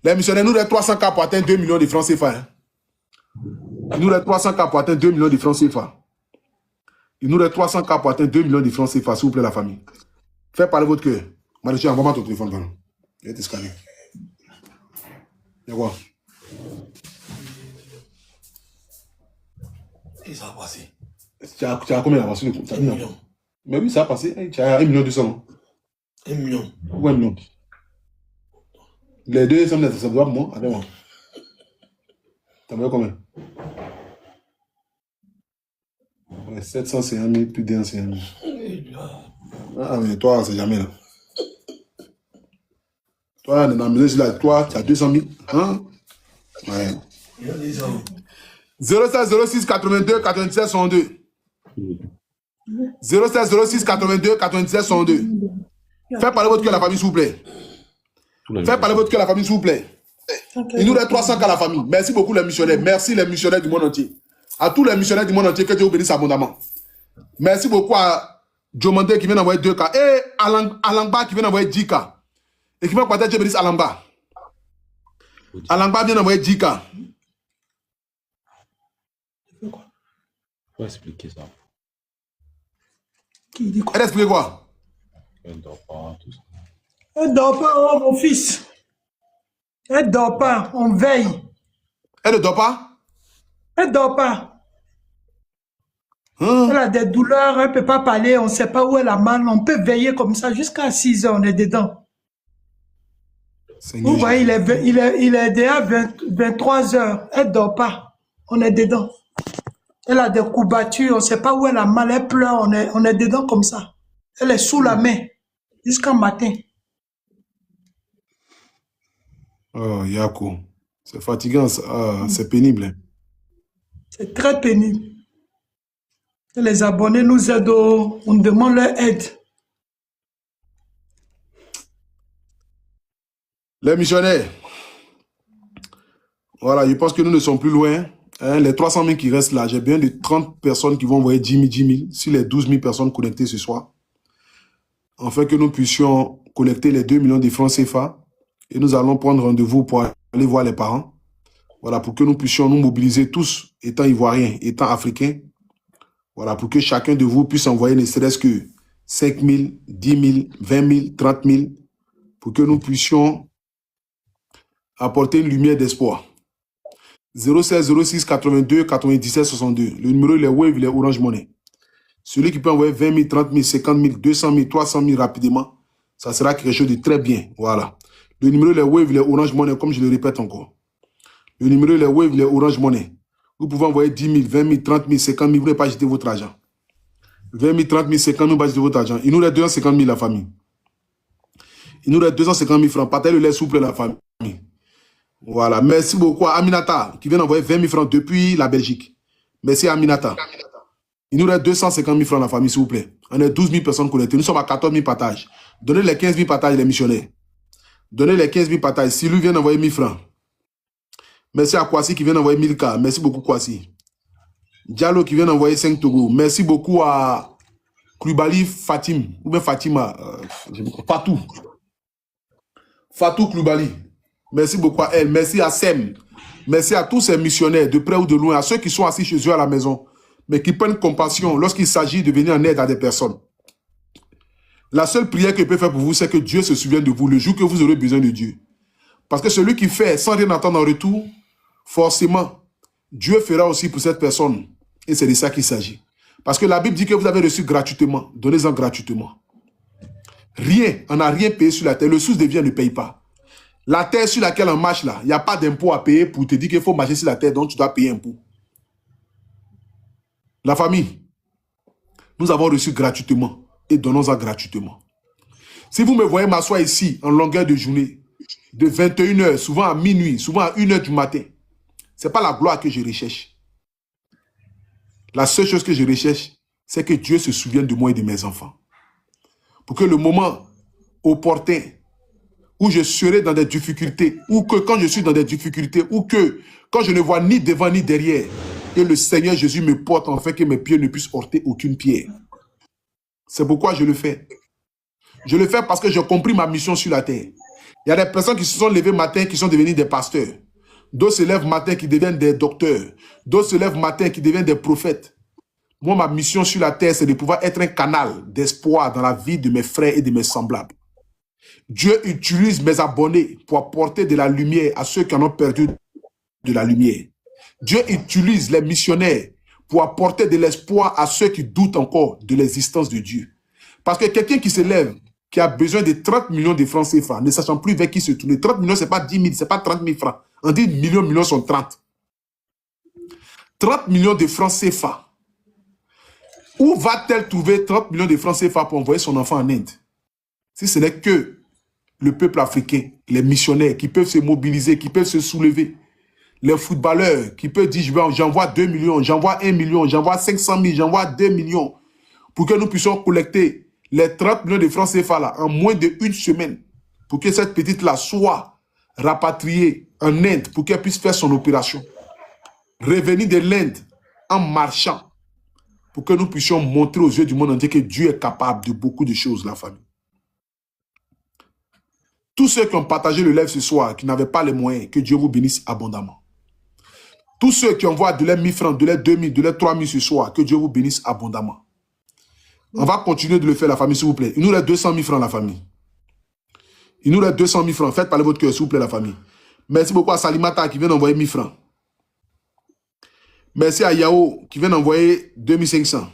Les missionnaires nous donnent 300K pour atteindre 2 millions de francs CFA. Hein. Ils nous donnent 300K pour atteindre 2 millions de francs CFA. Ils nous donnent 300K pour atteindre 2 millions de francs CFA, s'il vous plaît, la famille. Faites parler votre cœur. Marie, envoie-moi ton téléphone, pardon. Je vais te scanner. Il y a quoi? Et ça a passé. Tu as combien d'avance? 1 million. Mais oui, ça a passé. Tu as 1 million 200. 1 million. Pourquoi 1 million? Les deux, ça doit moi. Attends-moi. T'as vu combien? 751 000, plus d'un 50 000. Ah, mais toi, c'est jamais là. Toi, dans la maison, là, toi, tu as 200 000. Hein? Ouais. 07 06 82 97 62. 07 06 82 97 62. Faites parler votre cœur à la famille, s'il vous plaît. Faites parler votre cœur à la famille, s'il vous plaît. Il nous reste 300 à la famille. Merci beaucoup les missionnaires. Merci les missionnaires du monde entier. À tous les missionnaires du monde entier, que Dieu vous bénisse abondamment. Merci beaucoup à Diomandé qui vient d'envoyer 2K. Et Alangba qui vient d'envoyer 10K. Et qui va partager Dieu bénisse Alangba. Alangba vient d'envoyer 10K. Faut expliquer ça. Qui dit quoi? Elle explique quoi? Elle dort pas, tout ça. Elle dort pas, oh, mon fils. Elle dort pas, on veille. Elle ne dort pas? Elle dort pas. Hein? Elle a des douleurs, elle ne peut pas parler, on ne sait pas où elle a mal. On peut veiller comme ça jusqu'à 6 heures, on est dedans. Seigneur, Vous voyez, il est déjà 23 heures. Elle ne dort pas. On est dedans. Elle a des courbatures, on ne sait pas où elle a mal. Elle pleure, on est dedans comme ça. Elle est sous la main jusqu'au matin. Oh, Yako. C'est fatigant, c'est pénible. Hein. C'est très pénible. Et les abonnés nous aident, on demande leur aide. Les missionnaires. Voilà, je pense que nous ne sommes plus loin. Hein, les 300 000 qui restent là, j'ai besoin de 30 personnes qui vont envoyer 10 000 sur les 12 000 personnes connectées ce soir. Afin que nous puissions collecter les 2 millions de francs CFA. Et nous allons prendre rendez-vous pour aller voir les parents. Voilà, pour que nous puissions nous mobiliser tous, étant ivoiriens, étant africains. Voilà, pour que chacun de vous puisse envoyer ne serait-ce que 5 000, 10 000, 20 000, 30 000, pour que nous puissions apporter une lumière d'espoir. 07 06 82 97 62. Le numéro, il est Wave, il est Orange Money. Celui qui peut envoyer 20 000, 30 000, 50 000, 200 000, 300 000 rapidement, ça sera quelque chose de très bien. Voilà. Le numéro, il est Wave, il est Orange Money, comme je le répète encore. Le numéro, il est Wave, il est Orange Money. Vous pouvez envoyer 10 000, 20 000, 30 000, 50 000, vous n'avez pas jeter votre argent. 20 000, 30 000, 50 000, vous n'avez pas jeter votre argent. Il nous reste 250 000 la famille. Il nous reste 250 000 francs. Partagez le lait souple la famille. Voilà. Merci beaucoup à Aminata qui vient d'envoyer 20 000 francs depuis la Belgique. Merci à Aminata. Il nous reste 250 000 francs la famille, s'il vous plaît. On est 12 000 personnes connectées. Nous sommes à 14 000 partages. Donnez les 15 000 partages les missionnaires. Donnez les 15 000 partages. Si lui vient d'envoyer 1000 francs. Merci à Kwasi qui vient d'envoyer 1000 K. Merci beaucoup, Kwasi. Diallo qui vient d'envoyer 5 Togo. Merci beaucoup à Kloubali Fatim. Ou bien Fatima. Fatou. Fatou Kloubali. Merci beaucoup à elle. Merci à Sem. Merci à tous ces missionnaires, de près ou de loin, à ceux qui sont assis chez eux à la maison, mais qui prennent compassion lorsqu'il s'agit de venir en aide à des personnes. La seule prière que je peux faire pour vous, c'est que Dieu se souvienne de vous le jour que vous aurez besoin de Dieu. Parce que celui qui fait sans rien attendre en retour, forcément, Dieu fera aussi pour cette personne. Et c'est de ça qu'il s'agit. Parce que la Bible dit que vous avez reçu gratuitement. Donnez-en gratuitement. Rien, on n'a rien payé sur la terre. Le source de vie ne paye pas. La terre sur laquelle on marche là, il n'y a pas d'impôt à payer pour te dire qu'il faut marcher sur la terre, donc tu dois payer un impôt. La famille, nous avons reçu gratuitement et donnons-en gratuitement. Si vous me voyez m'asseoir ici en longueur de journée, de 21h, souvent à minuit, souvent à 1h du matin, ce n'est pas la gloire que je recherche. La seule chose que je recherche, c'est que Dieu se souvienne de moi et de mes enfants. Pour que le moment opportun, où je serai dans des difficultés, ou que quand je suis dans des difficultés, ou que quand je ne vois ni devant ni derrière, que le Seigneur Jésus me porte afin que mes pieds ne puissent heurter aucune pierre. C'est pourquoi je le fais. Je le fais parce que j'ai compris ma mission sur la terre. Il y a des personnes qui se sont levées matin qui sont devenues des pasteurs. D'autres se lèvent matin qui deviennent des docteurs. D'autres se lèvent matin qui deviennent des prophètes. Moi, ma mission sur la terre, c'est de pouvoir être un canal d'espoir dans la vie de mes frères et de mes semblables. Dieu utilise mes abonnés pour apporter de la lumière à ceux qui en ont perdu de la lumière. Dieu utilise les missionnaires pour apporter de l'espoir à ceux qui doutent encore de l'existence de Dieu. Parce que quelqu'un qui se lève, qui a besoin de 30 millions de francs CFA, ne sachant plus vers qui se tourner. 30 millions, ce n'est pas 10 000, ce n'est pas 30 000 francs. On dit millions sont 30. 30 millions de francs CFA. Où va-t-elle trouver 30 millions de francs CFA pour envoyer son enfant en Inde? Si ce n'est que le peuple africain, les missionnaires qui peuvent se mobiliser, qui peuvent se soulever, les footballeurs qui peuvent dire j'envoie 2 millions, j'envoie 1 million, j'envoie 500 000, j'envoie 2 millions, pour que nous puissions collecter les 30 millions de francs CFA là, en moins d'1 semaine, pour que cette petite-là soit rapatriée en Inde, pour qu'elle puisse faire son opération. Revenir de l'Inde en marchant, pour que nous puissions montrer aux yeux du monde entier que Dieu est capable de beaucoup de choses, la famille. Tous ceux qui ont partagé le live ce soir, qui n'avaient pas les moyens, que Dieu vous bénisse abondamment. Tous ceux qui envoient de leurs 1000 francs, de leurs 2000, de leurs 3000 ce soir, que Dieu vous bénisse abondamment. On va continuer de le faire, la famille, s'il vous plaît. Il nous reste 200 000 francs, la famille. Il nous reste 200 000 francs. Faites parler votre cœur, s'il vous plaît, la famille. Merci beaucoup à Salimata qui vient d'envoyer 1000 francs. Merci à Yao qui vient d'envoyer 2500.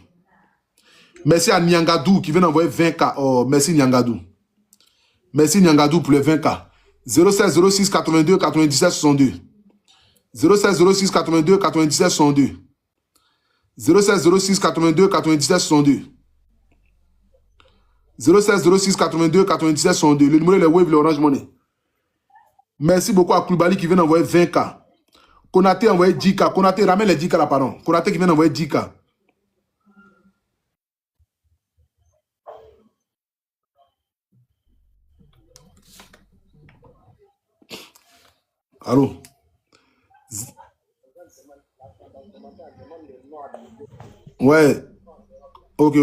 Merci à Nyangadou qui vient d'envoyer 20K. Oh, merci Nyangadou. Merci Nyangadou pour les 20K. 07 06 82 97 62. 07 06 82 97 62. 07 06 82 97 62. 07 06 82 97 62. Le numéro est le Wave, le Orange Money. Merci beaucoup à Kloubali qui vient d'envoyer 20K. Konaté a envoyé 10K. Konaté, ramène les 10K là, pardon. Konaté qui vient d'envoyer 10K. Allô? Ouais. Ok.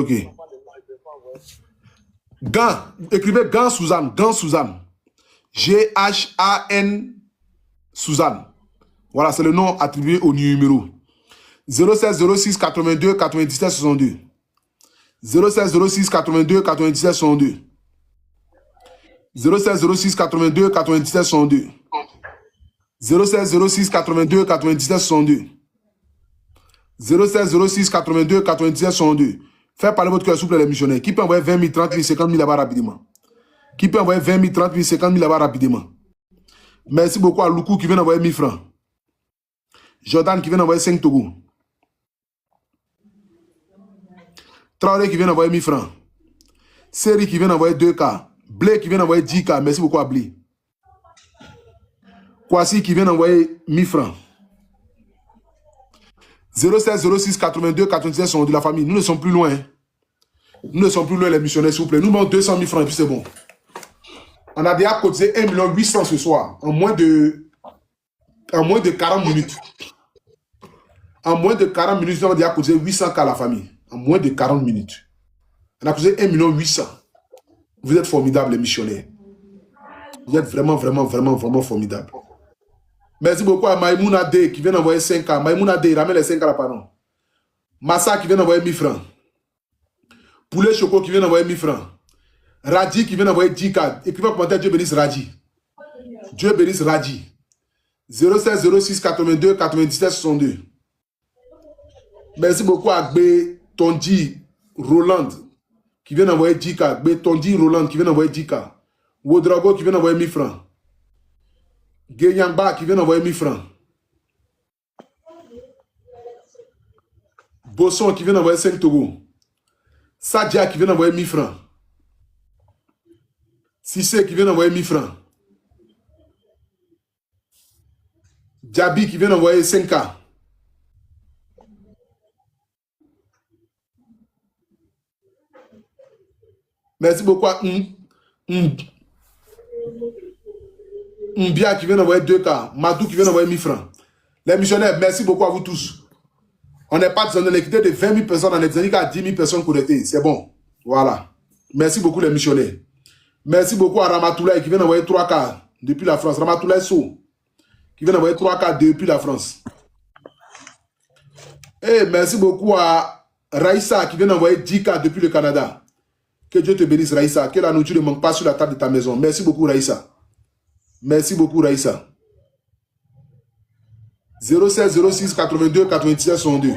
Gan. Écrivez Gan Suzanne. Gan Suzanne. G-H-A-N Suzanne. Voilà, c'est le nom attribué au numéro. 07 06 82 97 62. 07 06 82 97 62. 07 06 82 97 62. 07 06 82 97 62. 07 06 82 97 62. Faites parler votre cœur, s'il vous plaît, les missionnaires. Qui peut envoyer 20 000, 30 000, 50 000 là-bas rapidement? Qui peut envoyer 20 000, 30 000, 50 000 là-bas rapidement? Merci beaucoup à Loukou qui vient d'envoyer 1000 francs. Jordan qui vient d'envoyer 5 Togo. Traoré qui vient d'envoyer 1000 francs. Seri qui vient d'envoyer 2K. Blé qui vient d'envoyer 10K. Merci beaucoup à Blé. Kwasi qui vient d'envoyer 1000 francs. 07 06 82 97 sont de la famille. Nous ne sommes plus loin. Nous ne sommes plus loin, les missionnaires, s'il vous plaît. Nous manquons 200 000 francs et puis c'est bon. On a déjà cotisé 1 800 000 ce soir, en moins de 40 minutes. En moins de 40 minutes, on a déjà cotisé 800 cas à la famille. En moins de 40 minutes. On a cotisé 1 800 000. Vous êtes formidables, les missionnaires. Vous êtes vraiment, vraiment, vraiment, vraiment formidables. Merci beaucoup à Maïmouna D qui vient d'envoyer 5 ans. Maïmouna D, ramène les 5 ans là, pardon. Massa qui vient d'envoyer 1000 francs. Poulet Choco qui vient d'envoyer 1000 francs. Radji qui vient d'envoyer 10 cas. Écrivez en commentaire, Dieu bénisse Radji. Dieu bénisse Radji. 07 06 82 97 62. Merci beaucoup à B Tondi Roland qui vient d'envoyer 10 cas. B Tondi Roland qui vient d'envoyer 10 cas. Wodrago qui vient d'envoyer 1000 francs. Genyamba qui vient d'envoyer 1000 francs. Bosson qui vient d'envoyer 5 Togo. Sadia qui vient d'envoyer 1000 francs. Sissé qui vient d'envoyer 1000 francs. Djabi qui vient d'envoyer 5K. Merci beaucoup à Mbia qui vient d'envoyer 2K. Madou qui vient d'envoyer 1000 francs. Les missionnaires, merci beaucoup à vous tous. On n'est pas dans l'équité de 20 000 personnes, on est dans à 10 000 personnes connectées. C'est bon. Voilà. Merci beaucoup les missionnaires. Merci beaucoup à Ramatoulaye qui vient d'envoyer 3K depuis la France. Ramatoulaye So qui vient d'envoyer 3K depuis la France. Et merci beaucoup à Raïssa qui vient d'envoyer 10K depuis le Canada. Que Dieu te bénisse Raïssa. Que la nourriture ne manque pas sur la table de ta maison. Merci beaucoup Raïssa. Merci beaucoup Raïssa. 07 06 82 97 62.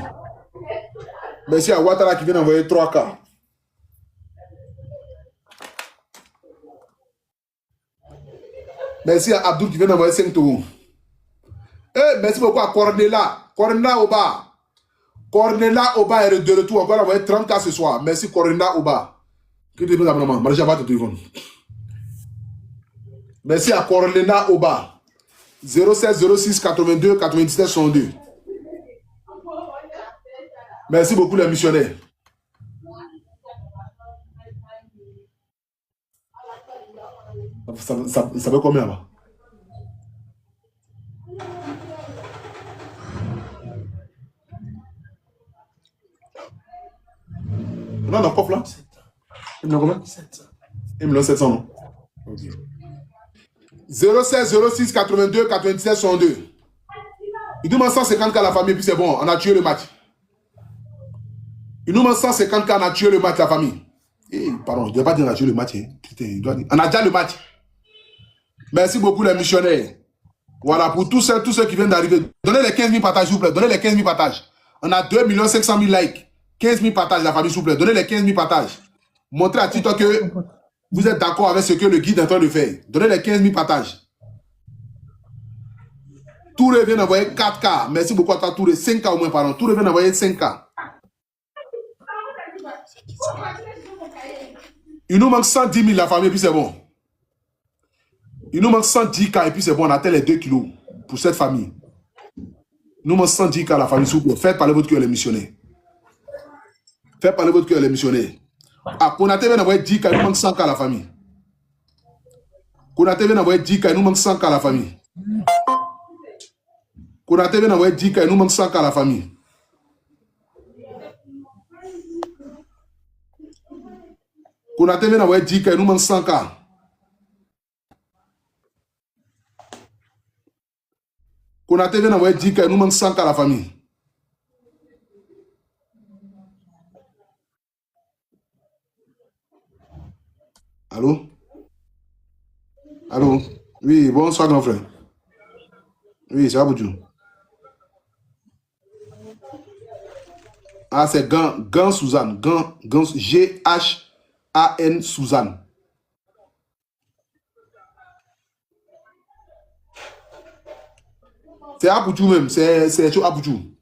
Merci à Ouattara qui vient d'envoyer 3K. Merci à Abdul qui vient d'envoyer 5 tours. Merci beaucoup à Cornela. Cornela Oba. Cornela Oba est de retour. Encore envoyé 30K ce soir. Merci Cornela Oba. Merci à Cornela Oba. 07 06 82 97 62. Merci beaucoup les missionnaires. Ça veut combien là-bas? Non, dans le coffre là? Il me l'a combien? 700. Il me l'a 700, non? Okay. 07 06 82 97 62. Il nous manque 150K à la famille, puis c'est bon, on a tué le match. Il nous manque 150K, on a tué le match, la famille. Pardon, je ne dois pas dire on a tué le match. Hein. Putain, il doit dire. On a déjà le match. Merci beaucoup les missionnaires. Voilà, pour tous ceux qui viennent d'arriver. Donnez les 15 000 partages, s'il vous plaît. Donnez les 15 000 partages. On a 2 500 000 likes. 15 000 partages, la famille, s'il vous plaît. Donnez les 15 000 partages. Montrez à TikTok que vous êtes d'accord avec ce que le guide est en train de faire. Donnez les 15 000 partages. Touré vient d'envoyer 4K. Merci beaucoup à toi, Touré. 5K au moins, pardon. Touré vient d'envoyer 5K. Il nous manque 110 000 la famille, puis c'est bon. Il nous manque 110K et puis c'est bon, on atteint les 2 kilos pour cette famille. Il nous manque 110K la famille, s'il vous plaît. Faites parler votre cœur les missionnaires. Faites parler votre cœur les missionnaires. Ah, Konaté vient d'envoyer 10K, il nous manque 100K la famille. Konaté vient d'envoyer 10K, il nous manque 100K la famille. Konaté vient d'envoyer 10K, il nous manque 100K la famille. Konaté vient d'envoyer 10K, il nous manque 100K. Konaté vient d'envoyer 10K, il nous manque 100K la famille. Allô? Allô? Oui, bonsoir grand frère. Oui, c'est Aboudjou. Ah, c'est Gan Suzanne. Gan G-H-A-N Suzanne. C'est Aboudjou même, c'est Aboudjou.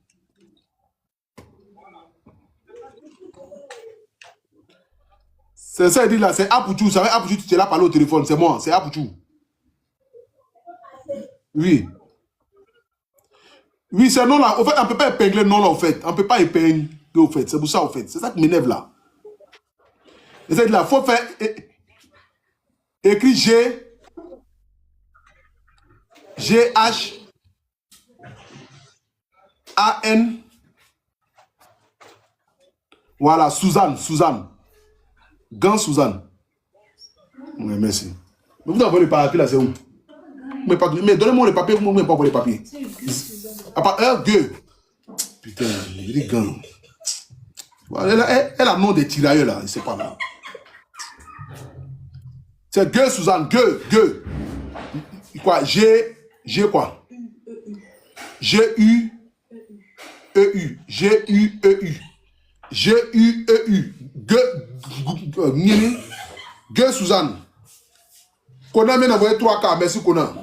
C'est ça, il dit là, c'est Aboudjou. Ça va, Aboudjou, tu es là parler au téléphone, c'est moi, c'est Aboudjou. Oui. Oui, c'est non là. Au fait, on ne peut pas épingler non là, au fait. On ne peut pas épingler, au fait. C'est pour ça, au fait. C'est ça qui m'énerve là. Et c'est là, il faut faire. Écrit G, G-H-A-N. Voilà, Suzanne. Gant Suzanne. Oui, merci. Mais vous avez le papier là, c'est où? Mais donnez-moi le papier, vous ne m'avez pas envoyé le papier. Gueux. Putain, il est gant. Elle a le nom des tirailleurs là, il sait pas là. C'est Gueux, Suzanne, Gueux. Quoi? G quoi? G-U-E-U. Gueux, Suzanne. Conan m'a envoyé 3 cas, merci Conan.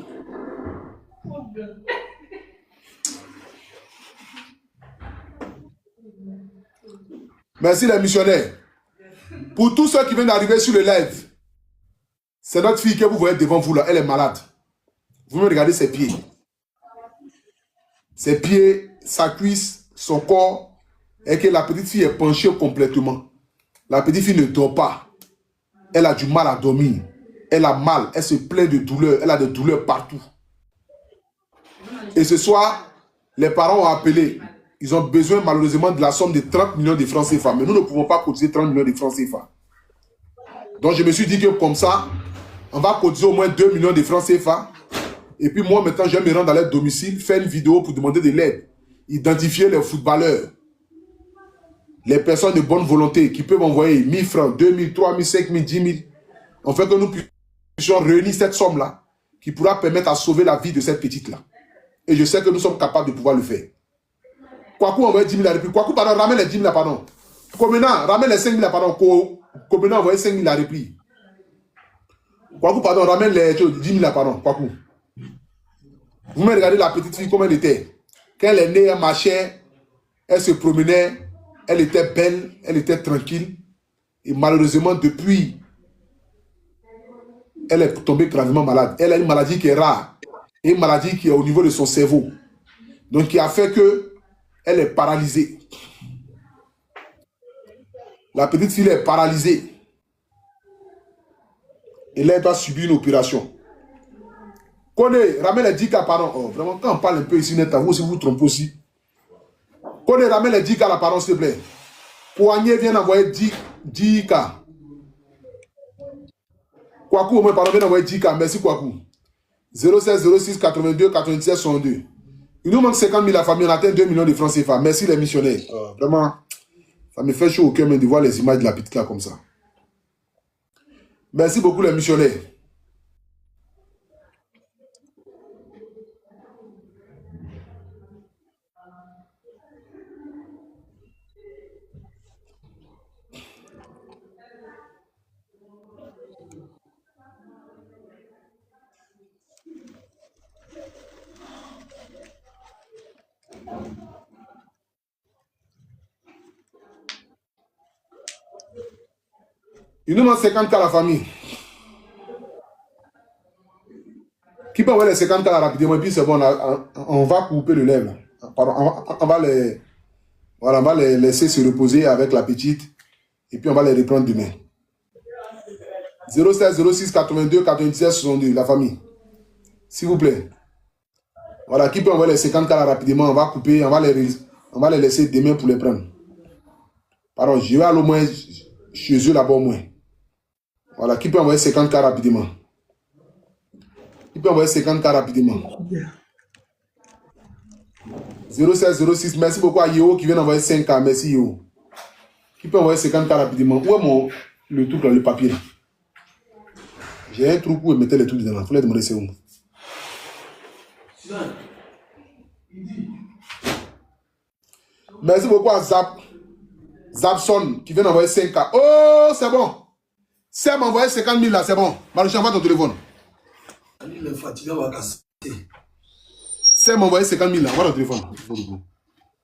Merci les missionnaires. Pour tous ceux qui viennent d'arriver sur le live, c'est notre fille que vous voyez devant vous là, elle est malade. Vous me regardez ses pieds. Ses pieds, sa cuisse, son corps, et que la petite fille est penchée complètement. La petite fille ne dort pas. Elle a du mal à dormir. Elle a mal, elle se plaint de douleurs, elle a des douleurs partout. Et ce soir, les parents ont appelé. Ils ont besoin malheureusement de la somme de 30 millions de francs CFA. Mais nous ne pouvons pas cotiser 30 millions de francs CFA. Donc je me suis dit que comme ça, on va cotiser au moins 2 millions de francs CFA. Et puis moi maintenant, je vais me rendre dans leur domicile, faire une vidéo pour demander de l'aide. Identifier les footballeurs. Les personnes de bonne volonté qui peuvent envoyer 1000 francs, 2000, 3000, 5000, 10 000. On fait que nous puissions réunir cette somme-là qui pourra permettre à sauver la vie de cette petite-là. Et je sais que nous sommes capables de pouvoir le faire. Kwaku envoie 10 000 à repris. Kwaku, pardon, ramène les 10 000 à pardon. Komena, ramène les 5 000 à pardon. Komena envoie 5 000 à repris. Kwaku, pardon, ramène les 10 000 à pardon. Kwaku. Vous me regardez la petite fille, comment elle était. Quand elle est née, elle marchait, elle se promenait, elle était belle, elle était tranquille. Et malheureusement, depuis, elle est tombée gravement malade. Elle a une maladie qui est rare. Et une maladie qui est au niveau de son cerveau. Donc, qui a fait que elle est paralysée. La petite fille est paralysée. Et là, elle doit subir une opération. Kone, ramène les 10 cas, pardon. Oh, vraiment, quand on parle un peu ici, net à vous, si vous vous trompez aussi. Kone, ramène les 10 cas, là, pardon, s'il te plaît. Poignet vient d'envoyer 10 cas. Kwaku, au moins, pardon, vient d'envoyer 10 cas. Merci, Kwaku. 07 06 82 97 62. Il nous manque 50 000 la famille, on atteint 2 millions de francs CFA. Merci les missionnaires. Vraiment, ça me fait chaud au cœur de voir les images de la petite là comme ça. Merci beaucoup les missionnaires. Il nous manque 50 cas la famille. Qui peut envoyer les 50 cas rapidement et puis c'est bon, on va couper le lèvre. Pardon, on va les, voilà, on va les laisser se reposer avec la petite et puis on va les reprendre demain. 07 06 82 97 62, la famille. S'il vous plaît. Voilà, qui peut envoyer les 50 cas rapidement, on va couper, on va les laisser demain pour les prendre. Pardon, je vais aller au moins chez eux là-bas au moins. Voilà, qui peut envoyer 50 cas rapidement? Qui peut envoyer 50 cas rapidement? 07 06, merci beaucoup à Yo qui vient d'envoyer 5 cas, merci Yo. Qui peut envoyer 50 cas rapidement? Où est le truc là, le papier là? J'ai un trou pour mettre les trucs dedans, il faut les demander c'est où. Merci beaucoup à Zapson qui vient d'envoyer 5 cas. Oh, c'est bon. C'est m'a envoyé 50 000 là, c'est bon. Marouche, envoie ton téléphone. C'est m'a envoyé 50 000 là, envoie ton téléphone.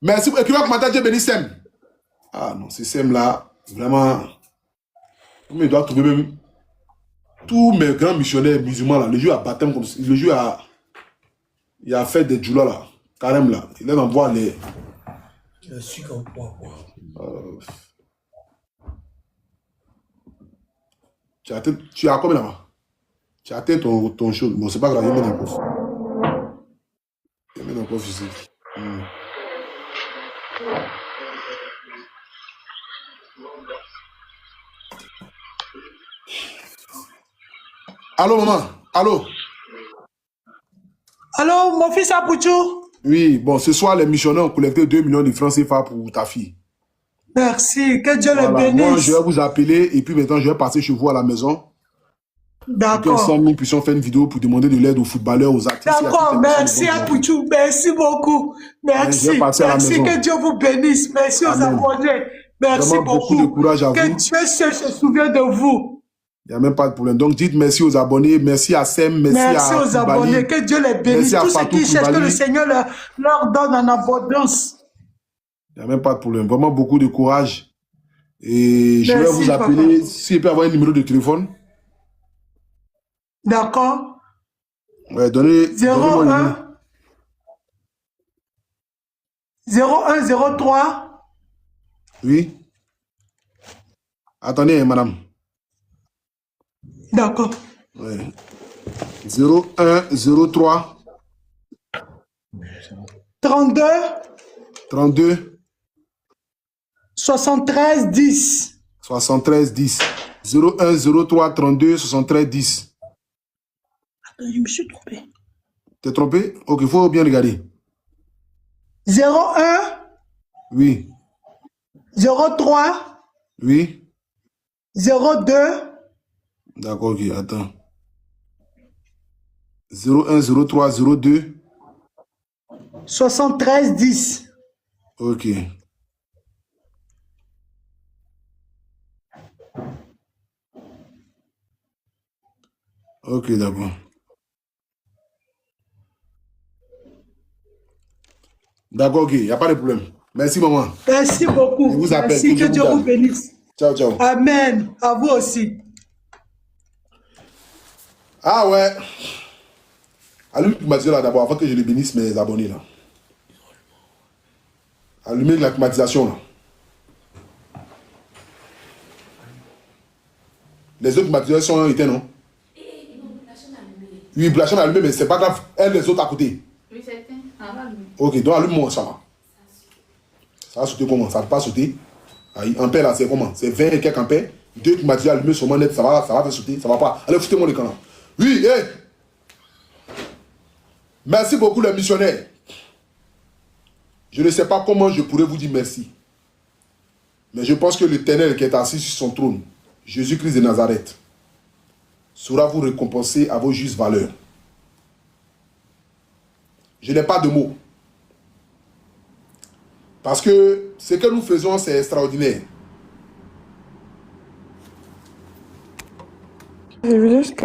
Merci beaucoup. Et qui va commenter, Dieu béni Sem. Ah non, c'est Sem là, vraiment. Mais il doit trouver même tous mes grands missionnaires musulmans là. Le jour à baptême comme ça. Le jour à. Il a fait des djoulas là. Carême là. Il est envoie les. Tu as su qu'en quoi. Tu as combien là-bas? Tu as atteint ton chose. Bon, c'est pas grave, il y a une encore physique. Allô, maman? Allô? Allô, mon fils Apouchou? Oui, bon, ce soir, les missionnaires ont collecté 2 millions de francs CFA pour ta fille. Merci, que Dieu le Voilà, bénisse. moi, je vais vous appeler et puis maintenant, je vais passer chez vous à la maison. D'accord. 100 000 puissions faire une vidéo pour demander de l'aide aux footballeurs, aux artistes. D'accord, merci Apouchou, merci beaucoup. Merci, merci, que Dieu vous bénisse. Merci aux abonnés. Merci vraiment beaucoup. Beaucoup de courage à vous. Que Dieu se souvient de vous. Il n'y a même pas de problème. Donc, dites merci aux abonnés, merci à Sem, merci aux abonnés, que Dieu les bénisse. Tous ceux qui cherchent, que le Seigneur leur donne en abondance. Il n'y a même pas de problème. Vraiment beaucoup de courage. Et je vais vous appeler, papa. Si je peux avoir un numéro de téléphone. D'accord. Ouais, donnez 01 0103. Oui. Attendez, madame. D'accord. Ouais. 0103 32 32 73 10 73 10 0103 32 73 10. Je me suis trompé. T'es trompé? Ok, il faut bien regarder. 01 Oui. 03 Oui. 02. D'accord, ok, attends. 0103 02 73 10. Ok. Ok, d'accord. D'accord, ok, il n'y a pas de problème. Merci, maman. Merci beaucoup. Je vous appelle. Merci, que Dieu vous bénisse. Ciao, ciao. Amen. À vous aussi. Ah ouais. Allume le climatiseur là d'abord, avant que je les bénisse mes abonnés là. Allumez la climatisation là. Les autres climatiseurs sont éteints, non? Oui, la chaîne allumée, mais c'est pas grave. Elle, les autres à côté. Oui, c'est éteint. Ok, donc allume-moi ça va. Ça va sauter comment? Ça ne va pas sauter. Ampère là, c'est comment? C'est 20 et quelques ampères. 2 climatiseurs allumés sur mon net, ça va faire sauter. Ça va pas. Allez, foutez-moi l'écran là. Oui, hey. Merci beaucoup les missionnaires. Je ne sais pas comment je pourrais vous dire merci. Mais je pense que l'Éternel qui est assis sur son trône, Jésus-Christ de Nazareth, saura vous récompenser à vos justes valeurs. Je n'ai pas de mots. Parce que ce que nous faisons, c'est extraordinaire. Je vais juste